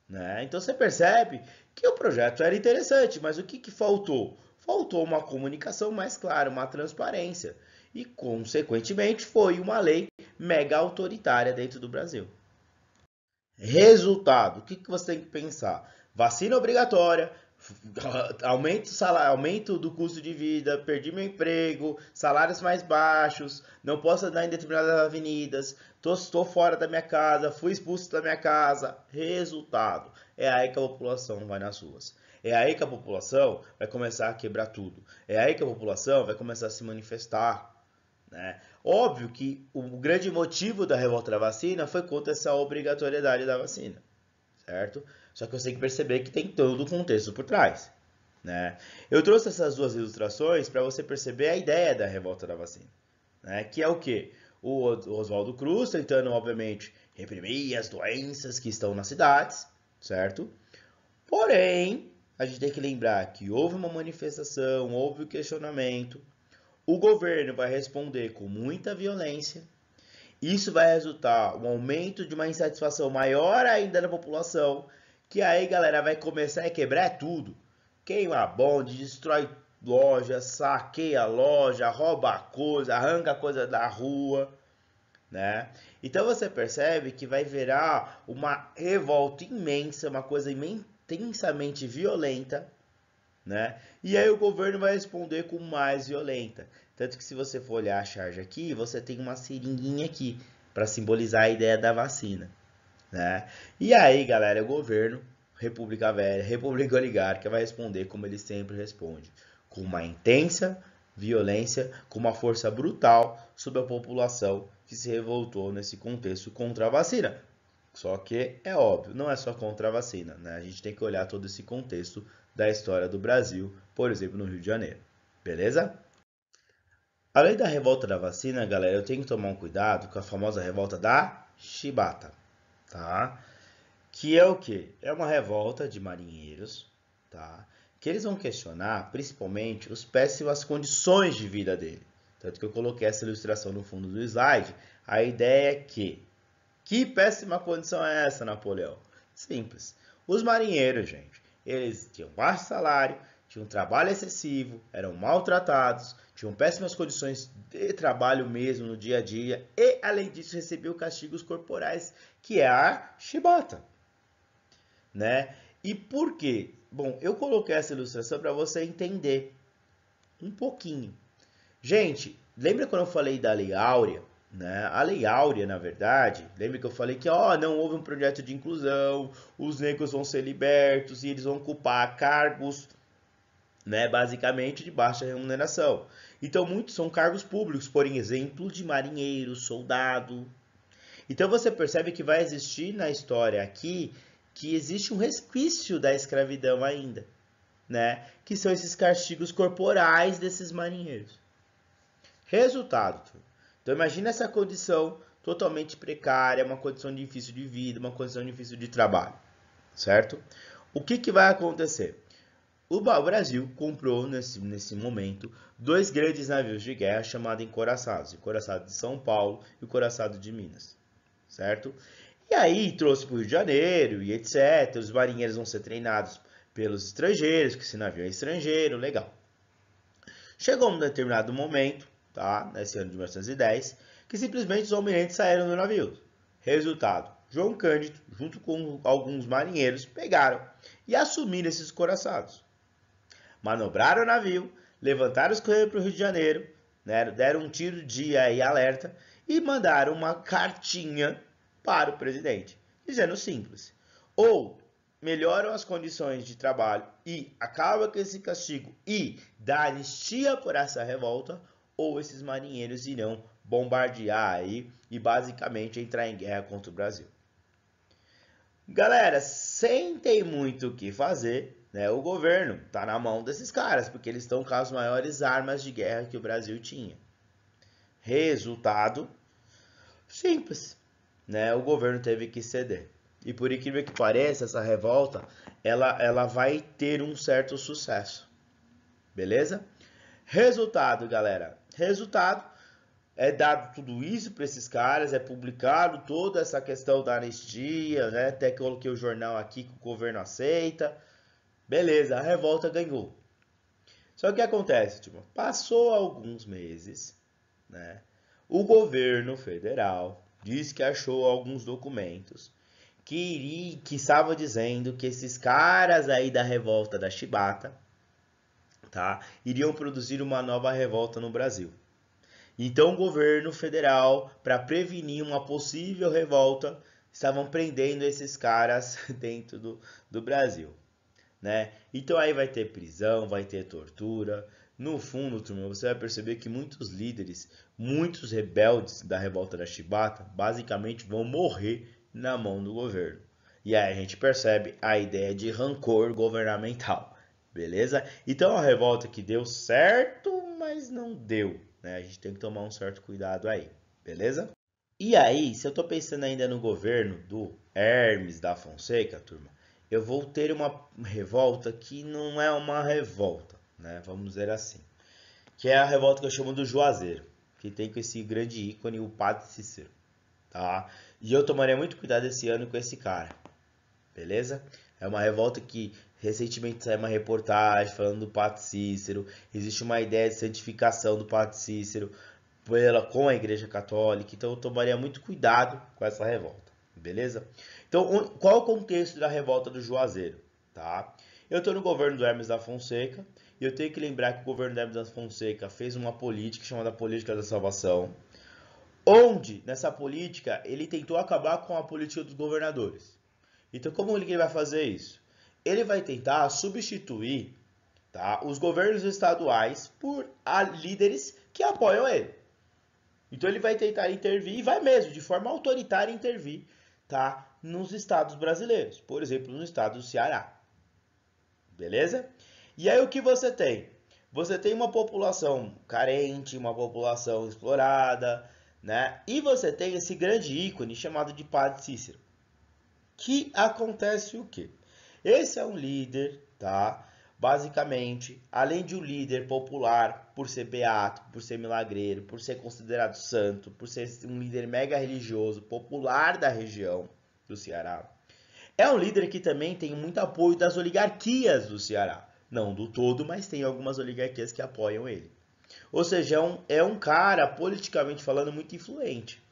né? Então você percebe que o projeto era interessante, mas o que faltou? Faltou uma comunicação mais clara, uma transparência. E, consequentemente, foi uma lei mega autoritária dentro do Brasil. Resultado, o que você tem que pensar? Vacina obrigatória, aumento, salário, aumento do custo de vida, perdi meu emprego, salários mais baixos, não posso andar em determinadas avenidas, estou fora da minha casa, fui expulso da minha casa. Resultado, é aí que a população vai nas ruas. É aí que a população vai começar a quebrar tudo. É aí que a população vai começar a se manifestar, né? Óbvio que o grande motivo da revolta da vacina foi contra essa obrigatoriedade da vacina, certo? Só que você tem que perceber que tem todo o contexto por trás, né? Eu trouxe essas duas ilustrações para você perceber a ideia da revolta da vacina, né? Que é o quê? O Oswaldo Cruz tentando, obviamente, reprimir as doenças que estão nas cidades, certo? Porém, a gente tem que lembrar que houve uma manifestação, houve um questionamento, o governo vai responder com muita violência. Isso vai resultar um aumento de uma insatisfação maior ainda na população, que aí, galera, vai começar a quebrar tudo. Queima bonde, destrói loja, saqueia a loja, rouba coisa, arranca coisa da rua, né? Então você percebe que vai virar uma revolta imensa, uma coisa intensamente violenta, né? E aí o governo vai responder com mais violenta. Tanto que se você for olhar a charge aqui, você tem uma seringuinha aqui para simbolizar a ideia da vacina, né? E aí, galera, o governo, República Velha, República Oligárquica, vai responder como ele sempre responde, com uma intensa violência, com uma força brutal sobre a população que se revoltou nesse contexto contra a vacina. Só que é óbvio, não é só contra a vacina, né? A gente tem que olhar todo esse contexto da história do Brasil, por exemplo, no Rio de Janeiro. Beleza? Além da revolta da vacina, galera, eu tenho que tomar um cuidado com a famosa revolta da chibata, tá? Que é o quê? É uma revolta de marinheiros, tá? Que eles vão questionar, principalmente, as péssimas condições de vida dele. Tanto que eu coloquei essa ilustração no fundo do slide. A ideia é que péssima condição é essa, Napoleão? Simples. Os marinheiros, gente, eles tinham baixo salário, tinham trabalho excessivo, eram maltratados, tinham péssimas condições de trabalho mesmo no dia a dia e, além disso, recebiam castigos corporais, que é a chibata, né? E por quê? Bom, eu coloquei essa ilustração para você entender um pouquinho. Gente, lembra quando eu falei da Lei Áurea? Né? A Lei Áurea, na verdade, lembra que eu falei que não houve um projeto de inclusão, os negros vão ser libertos e eles vão ocupar cargos, né, basicamente de baixa remuneração. Então, muitos são cargos públicos, por exemplo, de marinheiro, soldado. Então, você percebe que vai existir na história aqui que existe um resquício da escravidão ainda, né? Que são esses castigos corporais desses marinheiros. Resultado. Então imagina essa condição totalmente precária, uma condição difícil de vida, uma condição difícil de trabalho, certo? O que vai acontecer? O Brasil comprou nesse momento dois grandes navios de guerra chamados encoraçados, o Encoraçado de São Paulo e o Encoraçado de Minas, certo? E aí trouxe para o Rio de Janeiro e etc. Os marinheiros vão ser treinados pelos estrangeiros, que esse navio é estrangeiro, legal. Chegou um determinado momento, tá, nesse ano de 1910, que simplesmente os almirantes saíram do navio. Resultado, João Cândido, junto com alguns marinheiros, pegaram e assumiram esses coraçados. Manobraram o navio, levantaram os correios para o Rio de Janeiro, né, deram um tiro de alerta e mandaram uma cartinha para o presidente, dizendo simples: ou melhoram as condições de trabalho e acaba com esse castigo e dá anistia por essa revolta, ou esses marinheiros irão bombardear aí e basicamente entrar em guerra contra o Brasil. Galera, sem ter muito o que fazer, né? O governo tá na mão desses caras, porque eles estão com as maiores armas de guerra que o Brasil tinha. Resultado simples, né? O governo teve que ceder. E por incrível que pareça, essa revolta, ela vai ter um certo sucesso. Beleza? Resultado, galera. Resultado, é dado tudo isso para esses caras, é publicado toda essa questão da anistia, né? Até coloquei o jornal aqui que o governo aceita. Beleza, a revolta ganhou. Só que o que acontece, tipo, passou alguns meses, né? O governo federal disse que achou alguns documentos que estava dizendo que esses caras aí da revolta da Chibata, tá, iriam produzir uma nova revolta no Brasil. Então o governo federal, para prevenir uma possível revolta, estavam prendendo esses caras dentro do Brasil, né? Então aí vai ter prisão, vai ter tortura. No fundo, turma, você vai perceber que muitos líderes, muitos rebeldes da revolta da Chibata, basicamente vão morrer na mão do governo. E aí a gente percebe a ideia de rancor governamental, beleza? Então a revolta que deu certo, mas não deu, né? A gente tem que tomar um certo cuidado aí, beleza? E aí, se eu tô pensando ainda no governo do Hermes da Fonseca, turma, eu vou ter uma revolta que não é uma revolta, né? Vamos dizer assim. Que é a revolta que eu chamo do Juazeiro, que tem com esse grande ícone, o Padre Cícero, tá? E eu tomaria muito cuidado esse ano com esse cara, beleza? É uma revolta que recentemente saiu uma reportagem falando do Padre Cícero, existe uma ideia de santificação do Padre Cícero com a Igreja Católica, então eu tomaria muito cuidado com essa revolta, beleza? Então, qual é o contexto da revolta do Juazeiro, tá? Eu estou no governo do Hermes da Fonseca e eu tenho que lembrar que o governo do Hermes da Fonseca fez uma política chamada Política da Salvação, onde, nessa política, ele tentou acabar com a política dos governadores. Então, como ele vai fazer isso? Ele vai tentar substituir, tá, os governos estaduais por líderes que apoiam ele. Então ele vai tentar intervir e vai mesmo, de forma autoritária, intervir, tá, nos estados brasileiros. Por exemplo, no estado do Ceará. Beleza? E aí o que você tem? Você tem uma população carente, uma população explorada, né? E você tem esse grande ícone chamado de Padre Cícero. Que acontece o quê? Esse é um líder, tá? Basicamente, além de um líder popular por ser beato, por ser milagreiro, por ser considerado santo, por ser um líder mega religioso, popular da região do Ceará, é um líder que também tem muito apoio das oligarquias do Ceará. Não do todo, mas tem algumas oligarquias que apoiam ele. Ou seja, é um cara, politicamente falando, muito influente.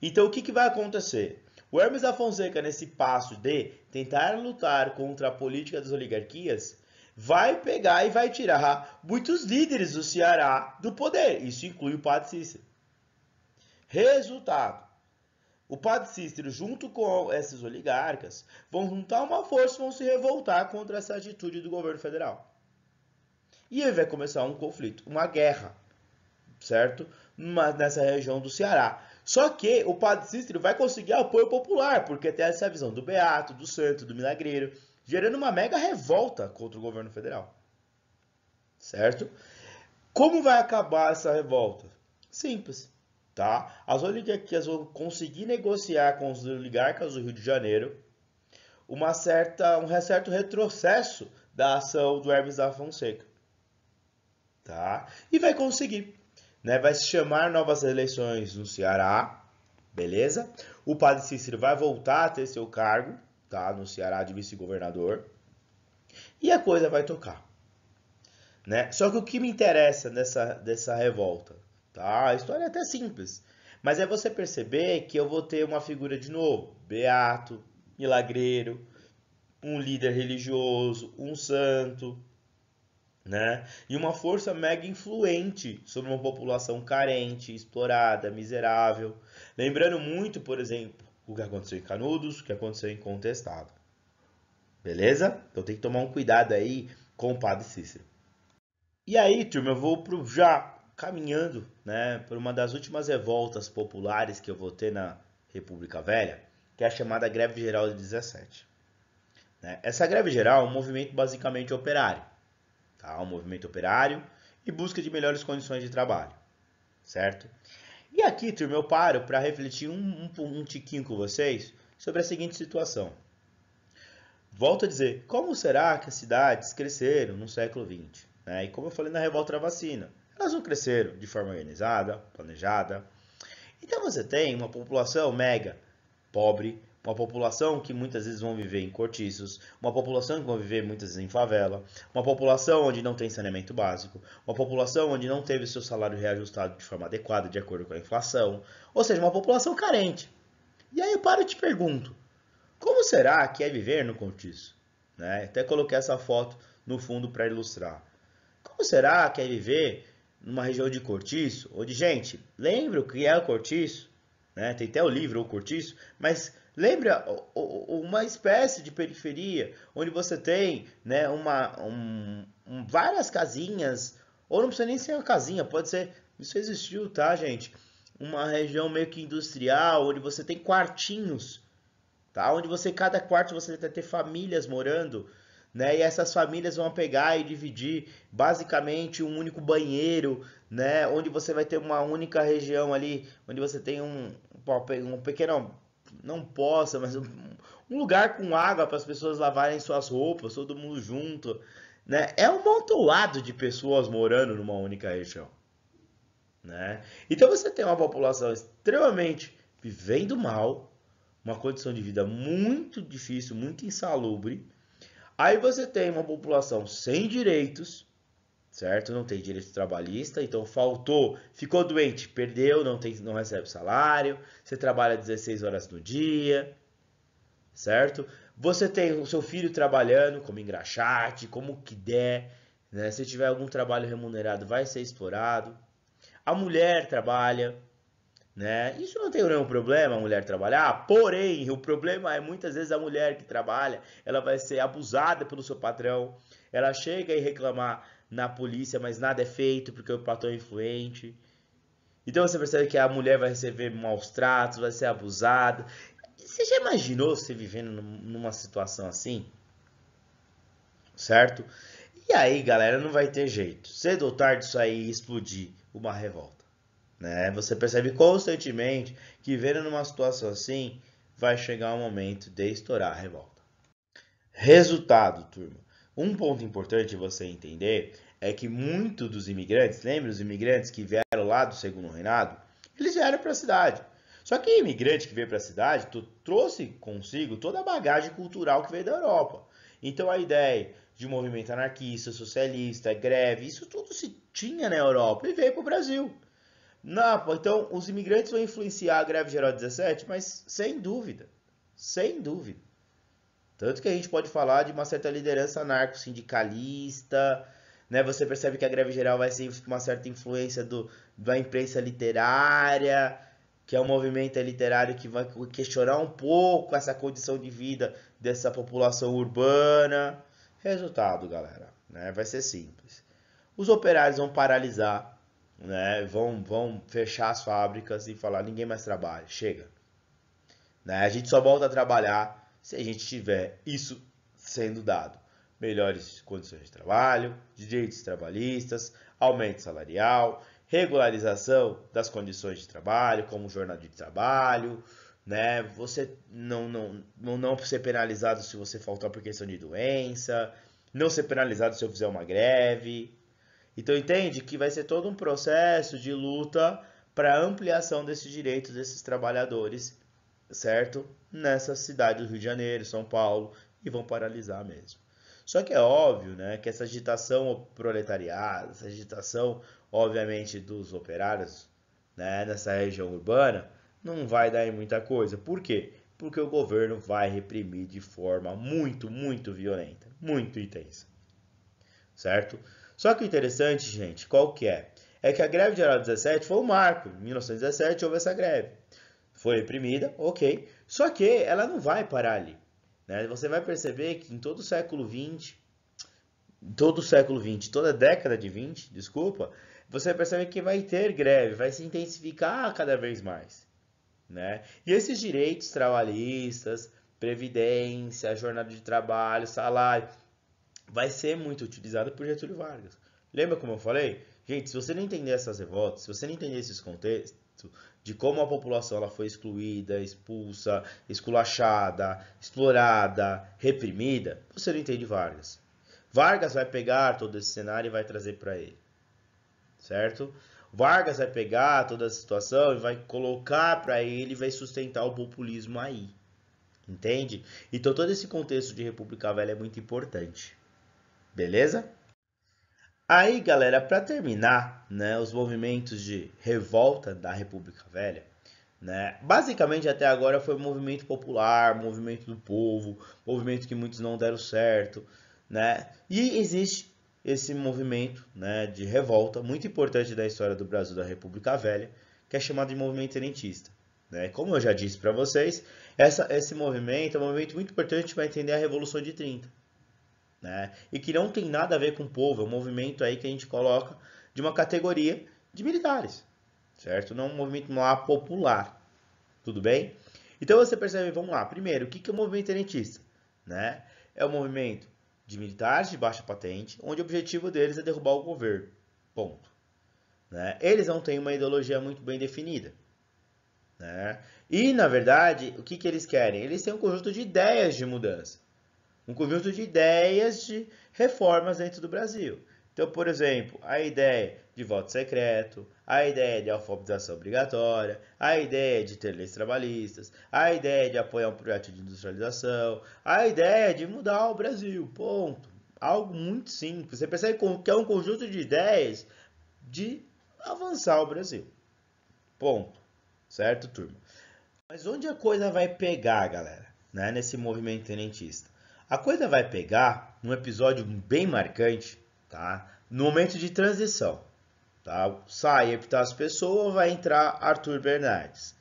Então, o que vai acontecer? O Hermes da Fonseca, nesse passo de tentar lutar contra a política das oligarquias, vai pegar e vai tirar muitos líderes do Ceará do poder. Isso inclui o Padre Cícero. Resultado: o Padre Cícero, junto com esses oligarcas, vão juntar uma força e vão se revoltar contra essa atitude do governo federal. E aí vai começar um conflito, uma guerra, certo? Nessa região do Ceará. Só que o Padre Cícero vai conseguir apoio popular, porque tem essa visão do beato, do santo, do milagreiro, gerando uma mega revolta contra o governo federal. Certo? Como vai acabar essa revolta? Simples, tá? As oligarquias vão conseguir negociar com os oligarcas do Rio de Janeiro um certo retrocesso da ação do Hermes da Fonseca, tá? E vai conseguir, né? Vai se chamar novas eleições no Ceará, beleza? O Padre Cícero vai voltar a ter seu cargo, tá? No Ceará de vice-governador. E a coisa vai tocar, né? Só que o que me interessa dessa revolta, tá? A história é até simples, mas é você perceber que eu vou ter uma figura de novo, beato, milagreiro, um líder religioso, um santo, né? E uma força mega influente sobre uma população carente, explorada, miserável. Lembrando muito, por exemplo, o que aconteceu em Canudos, o que aconteceu em Contestado. Beleza? Então tem que tomar um cuidado aí com o Padre Cícero. E aí, turma, eu vou já caminhando, né, por uma das últimas revoltas populares que eu vou ter na República Velha, que é a chamada Greve Geral de 17. Né? Essa greve geral é um movimento basicamente operário, tá? Um movimento operário e busca de melhores condições de trabalho, certo? E aqui, turma, eu paro para refletir um tiquinho com vocês sobre a seguinte situação. Volto a dizer, como será que as cidades cresceram no século XX? Né? E como eu falei na revolta da vacina, elas não cresceram de forma organizada, planejada. Então você tem uma população mega pobre, uma população que muitas vezes vão viver em cortiços, uma população que vão viver muitas vezes em favela, uma população onde não tem saneamento básico, uma população onde não teve seu salário reajustado de forma adequada, de acordo com a inflação, ou seja, uma população carente. E aí eu paro e te pergunto, como será que é viver no cortiço? Né? Até coloquei essa foto no fundo para ilustrar. Como será que é viver numa região de cortiço? Onde, gente, lembra o que é o cortiço? Né? Tem até o livro O Cortiço, mas lembra uma espécie de periferia onde você tem, né, várias casinhas, ou não precisa nem ser uma casinha, pode ser, isso existiu, tá, gente? Uma região meio que industrial, onde você tem quartinhos, tá? Onde você, cada quarto você vai ter famílias morando, né? E essas famílias vão pegar e dividir basicamente um único banheiro, né? Onde você vai ter uma única região ali, onde você tem um pequeno, não poça, mas um lugar com água para as pessoas lavarem suas roupas, todo mundo junto, né? É um montoado de pessoas morando numa única região, né? Então você tem uma população extremamente vivendo mal, uma condição de vida muito difícil, muito insalubre. Aí você tem uma população sem direitos, certo? Não tem direito trabalhista, então faltou, ficou doente, perdeu, não recebe salário, você trabalha 16 horas no dia, certo? Você tem o seu filho trabalhando como engraxate, como que der, né? Se tiver algum trabalho remunerado, vai ser explorado. A mulher trabalha, né? Isso não tem nenhum problema a mulher trabalhar, porém, o problema é muitas vezes a mulher que trabalha, ela vai ser abusada pelo seu patrão, ela chega e reclamar na polícia, mas nada é feito porque o patrão é influente. Então você percebe que a mulher vai receber maus tratos, vai ser abusada. Você já imaginou você vivendo numa situação assim? Certo? E aí, galera, não vai ter jeito. Cedo ou tarde isso aí explodir uma revolta. Né? Você percebe constantemente que vendo numa situação assim, vai chegar um momento de estourar a revolta. Resultado, turma. Um ponto importante você entender é que muitos dos imigrantes, lembra os imigrantes que vieram lá do Segundo Reinado? Eles vieram para a cidade. Só que o imigrante que veio para a cidade trouxe consigo toda a bagagem cultural que veio da Europa. Então a ideia de movimento anarquista, socialista, greve, isso tudo se tinha na Europa e veio para o Brasil. Não, então os imigrantes vão influenciar a greve geral 17, mas sem dúvida, sem dúvida. Tanto que a gente pode falar de uma certa liderança anarco-sindicalista, né? Você percebe que a greve geral vai ser uma certa influência da imprensa literária, que é um movimento literário que vai questionar um pouco essa condição de vida dessa população urbana. Resultado, galera, né? Vai ser simples. Os operários vão paralisar, né? Vão fechar as fábricas e falar ninguém mais trabalha, chega. Né? A gente só volta a trabalhar se a gente tiver isso sendo dado. Melhores condições de trabalho, direitos trabalhistas, aumento salarial, regularização das condições de trabalho, como jornada de trabalho, né? Você não ser penalizado se você faltar por questão de doença, não ser penalizado se eu fizer uma greve. Então entende que vai ser todo um processo de luta para ampliação desses direitos desses trabalhadores, certo? Nessa cidade do Rio de Janeiro, São Paulo, e vão paralisar mesmo. Só que é óbvio, né, que essa agitação proletariada, essa agitação, obviamente, dos operários, né, nessa região urbana, não vai dar em muita coisa. Por quê? Porque o governo vai reprimir de forma muito, muito violenta, muito intensa, certo? Só que o interessante, gente, qual que é? É que a greve geral 17 foi um marco. Em 1917 houve essa greve. Foi reprimida, ok. Só que ela não vai parar ali. Né? Você vai perceber que em todo o século XX, toda a década de 20, desculpa, você percebe que vai ter greve, vai se intensificar cada vez mais. né? E esses direitos trabalhistas, previdência, jornada de trabalho, salário, vai ser muito utilizado por Getúlio Vargas. Lembra como eu falei? Gente, se você não entender essas revoltas, se você não entender esses contextos de como a população ela foi excluída, expulsa, esculachada, explorada, reprimida, você não entende Vargas. Vargas vai pegar todo esse cenário e vai trazer para ele, certo? Vargas vai pegar toda a situação e vai colocar para ele e vai sustentar o populismo aí, entende? Então todo esse contexto de República Velha é muito importante, beleza? Aí, galera, para terminar, né, os movimentos de revolta da República Velha, né, basicamente até agora foi um movimento popular, movimento do povo, movimento que muitos não deram certo, né? E existe esse movimento, né, de revolta muito importante da história do Brasil da República Velha, que é chamado de movimento tenentista, né? Como eu já disse para vocês, esse movimento é um movimento muito importante para entender a Revolução de 30. Né? E que não tem nada a ver com o povo, é um movimento aí que a gente coloca de uma categoria de militares, certo? Não é um movimento lá popular, tudo bem? Então você percebe, vamos lá, primeiro, o que é o movimento tenentista? Né? É um movimento de militares de baixa patente, onde o objetivo deles é derrubar o governo, ponto. Né? Eles não têm uma ideologia muito bem definida. Né? E, na verdade, o que eles querem? Eles têm um conjunto de ideias de mudança. Um conjunto de ideias de reformas dentro do Brasil. Então, por exemplo, a ideia de voto secreto, a ideia de alfabetização obrigatória, a ideia de ter leis trabalhistas, a ideia de apoiar um projeto de industrialização, a ideia de mudar o Brasil, ponto. Algo muito simples. Você percebe que é um conjunto de ideias de avançar o Brasil. Ponto. Certo, turma? Mas onde a coisa vai pegar, galera, né, nesse movimento tenentista? A coisa vai pegar num episódio bem marcante, tá? No momento de transição, tá? Sai Epitácio Pessoa, vai entrar Arthur Bernardes.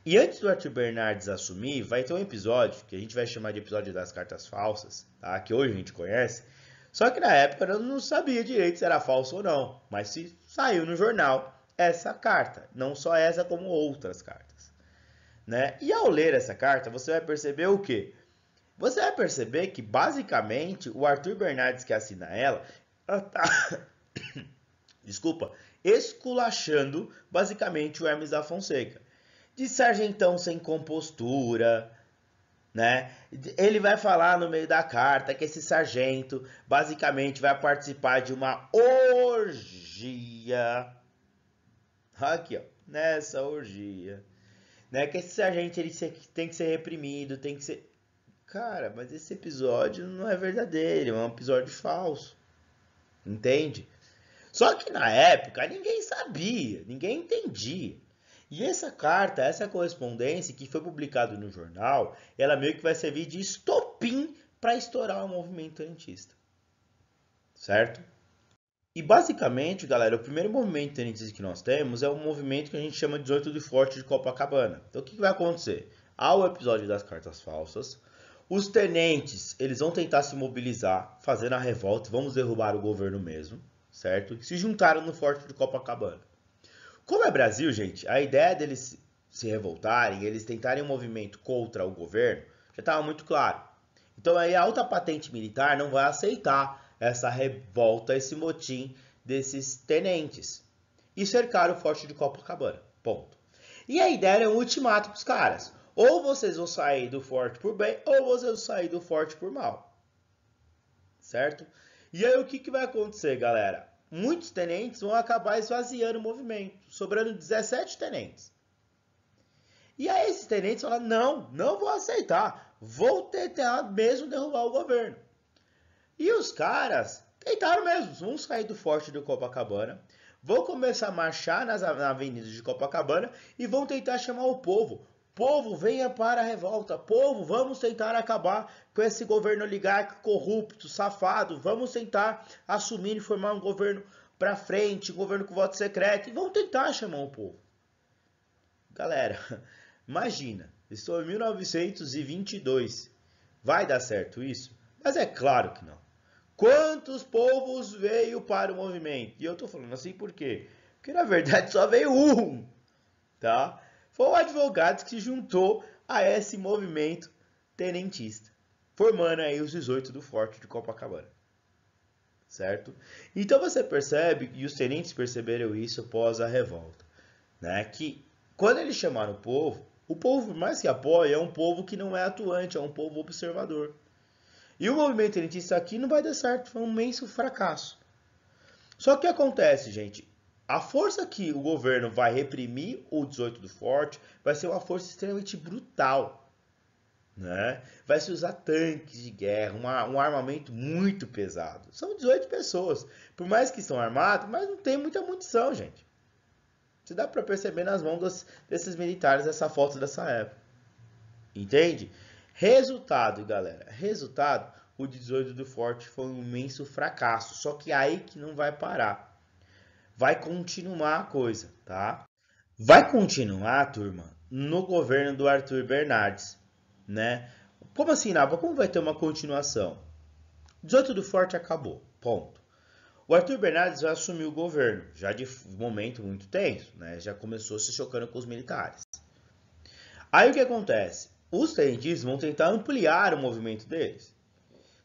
E antes do Arthur Bernardes assumir, vai ter um episódio que a gente vai chamar de episódio das cartas falsas, tá? Que hoje a gente conhece. Só que na época eu não sabia direito se era falso ou não, mas se saiu no jornal essa carta, não só essa como outras cartas, né? E ao ler essa carta, você vai perceber o quê? Você vai perceber que, basicamente, o Arthur Bernardes que assina ela tá, desculpa, esculachando, basicamente, o Hermes da Fonseca. De sargentão sem compostura, né? Ele vai falar no meio da carta que esse sargento, basicamente, vai participar de uma orgia. Aqui, ó, nessa orgia. Né? Que esse sargento ele tem que ser reprimido, tem que ser... Cara, mas esse episódio não é verdadeiro, é um episódio falso. Entende? Só que na época ninguém sabia, ninguém entendia. E essa carta, essa correspondência que foi publicada no jornal, ela meio que vai servir de estopim para estourar o movimento tenentista. Certo? E basicamente, galera, o primeiro movimento tenentista que nós temos é o movimento que a gente chama de 18 de Forte de Copacabana. Então o que vai acontecer? Há o episódio das cartas falsas. Os tenentes, eles vão tentar se mobilizar, fazendo a revolta, vamos derrubar o governo mesmo, certo? Se juntaram no Forte de Copacabana. Como é Brasil, gente, a ideia deles se revoltarem, eles tentarem um movimento contra o governo, já estava muito claro. Então aí a alta patente militar não vai aceitar essa revolta, esse motim desses tenentes. E cercaram o Forte de Copacabana, ponto. E a ideia era um ultimato para os caras. Ou vocês vão sair do forte por bem, ou vocês vão sair do forte por mal. Certo? E aí o que vai acontecer, galera? Muitos tenentes vão acabar esvaziando o movimento, sobrando 17 tenentes. E aí esses tenentes falam, não vou aceitar, vou tentar mesmo derrubar o governo. E os caras tentaram mesmo, vão sair do forte de Copacabana, vão começar a marchar nas avenidas de Copacabana e vão tentar chamar o povo. Povo, venha para a revolta. Povo, vamos tentar acabar com esse governo oligárquico corrupto, safado. Vamos tentar assumir e formar um governo para frente, um governo com voto secreto. E vamos tentar chamar o povo. Galera, imagina, estou em 1922. Vai dar certo isso? Mas é claro que não. Quantos povos veio para o movimento? E eu estou falando assim por quê? Porque na verdade só veio um, tá? foi o advogado que se juntou a esse movimento tenentista, formando aí os 18 do Forte de Copacabana. Certo? Então você percebe, e os tenentes perceberam isso após a revolta, né? Que quando eles chamaram o povo, por mais que apoia, é um povo que não é atuante, é um povo observador. E o movimento tenentista aqui não vai dar certo, foi um imenso fracasso. Só que acontece, gente, a força que o governo vai reprimir o 18 do Forte vai ser uma força extremamente brutal. Né? Vai se usar tanques de guerra, um armamento muito pesado. São 18 pessoas. Por mais que estão armados, mas não tem muita munição, gente. Você dá para perceber nas mãos desses militares essa foto dessa época. Entende? Resultado, galera. Resultado, o 18 do Forte foi um imenso fracasso. Só que aí que não vai parar. Vai continuar a coisa, tá? Vai continuar, turma, no governo do Arthur Bernardes. Né? Como assim, Naba? Como vai ter uma continuação? 18 do Forte acabou, ponto. O Arthur Bernardes vai assumir o governo, já de momento muito tenso, né? Já começou se chocando com os militares. Aí o que acontece? Os tenentistas vão tentar ampliar o movimento deles.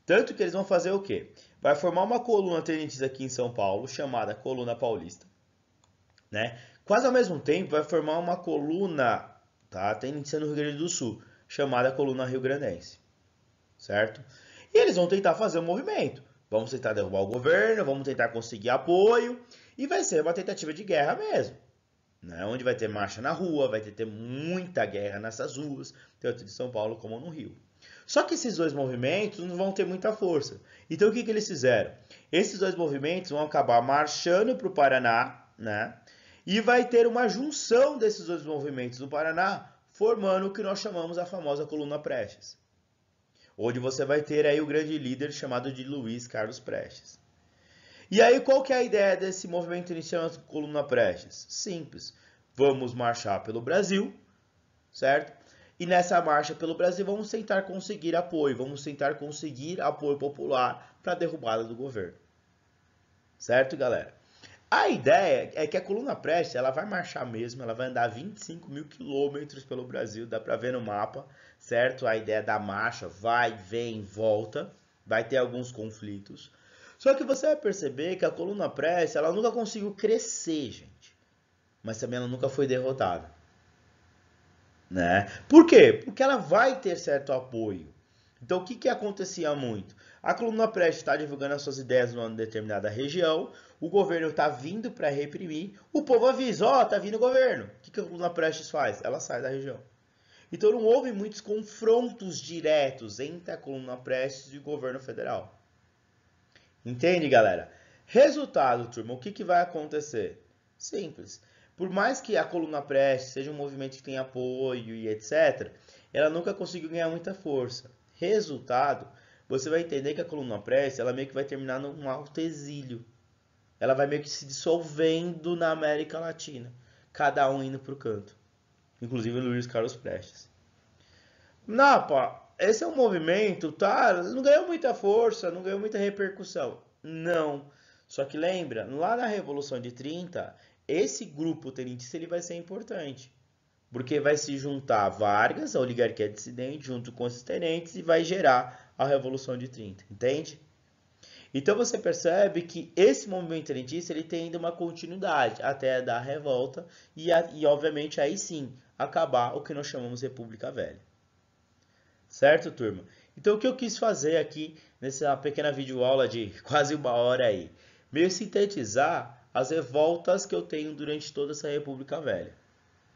Tanto que eles vão fazer o quê? Vai formar uma coluna tenentista aqui em São Paulo, chamada Coluna Paulista. Né? Quase ao mesmo tempo vai formar uma coluna, tá? Tenentista no Rio Grande do Sul, chamada Coluna Rio-Grandense, certo? E eles vão tentar fazer um movimento. Vamos tentar derrubar o governo, vamos tentar conseguir apoio, e vai ser uma tentativa de guerra mesmo. Né? Onde vai ter marcha na rua, vai ter muita guerra nessas ruas, tanto de São Paulo como no Rio. Só que esses dois movimentos não vão ter muita força. Então o que eles fizeram? Esses dois movimentos vão acabar marchando para o Paraná, né? E vai ter uma junção desses dois movimentos no Paraná, formando o que nós chamamos a famosa Coluna Prestes. Onde você vai ter aí o grande líder chamado de Luiz Carlos Prestes. E aí qual que é a ideia desse movimento inicial Coluna Prestes? Simples. Vamos marchar pelo Brasil, certo? E nessa marcha pelo Brasil vamos tentar conseguir apoio, popular para a derrubada do governo. Certo, galera? A ideia é que a Coluna Prestes, ela vai marchar mesmo, ela vai andar 25 mil quilômetros pelo Brasil, dá para ver no mapa, certo? A ideia da marcha vai, vem, volta, vai ter alguns conflitos. Só que você vai perceber que a Coluna Prestes, ela nunca conseguiu crescer, gente. Mas também ela nunca foi derrotada. Né? Por quê? Porque ela vai ter certo apoio. Então, o que acontecia muito? A Coluna Prestes está divulgando as suas ideias numa determinada região, o governo está vindo para reprimir, o povo avisa, ó, tá vindo o governo. O que a Coluna Prestes faz? Ela sai da região. Então, não houve muitos confrontos diretos entre a Coluna Prestes e o governo federal. Entende, galera? Resultado, turma, o que vai acontecer? Simples. Por mais que a Coluna Prestes seja um movimento que tem apoio e etc., ela nunca conseguiu ganhar muita força. Resultado, você vai entender que a Coluna Prestes, ela meio que vai terminar num alto exílio. Ela vai meio que se dissolvendo na América Latina. Cada um indo pro canto. Inclusive o Luiz Carlos Prestes. Napa, esse é um movimento, tá? Não ganhou muita força, não ganhou muita repercussão. Não. Só que lembra, lá na Revolução de 30, esse grupo tenentista ele vai ser importante. Porque vai se juntar Vargas, a oligarquia dissidente, junto com esses tenentes e vai gerar a Revolução de 30, entende? Então você percebe que esse movimento tenentista ele tem ainda uma continuidade até dar a revolta e obviamente aí sim acabar o que nós chamamos República Velha. Certo, turma? Então o que eu quis fazer aqui nessa pequena videoaula de quase uma hora aí? Meio sintetizar as revoltas que eu tenho durante toda essa República Velha.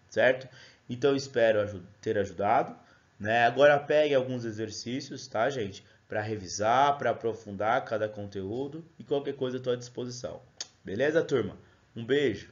Certo? Então espero ter ajudado. Né? Agora pegue alguns exercícios, tá, gente? Para revisar, para aprofundar cada conteúdo e qualquer coisa eu estou à disposição. Beleza, turma? Um beijo!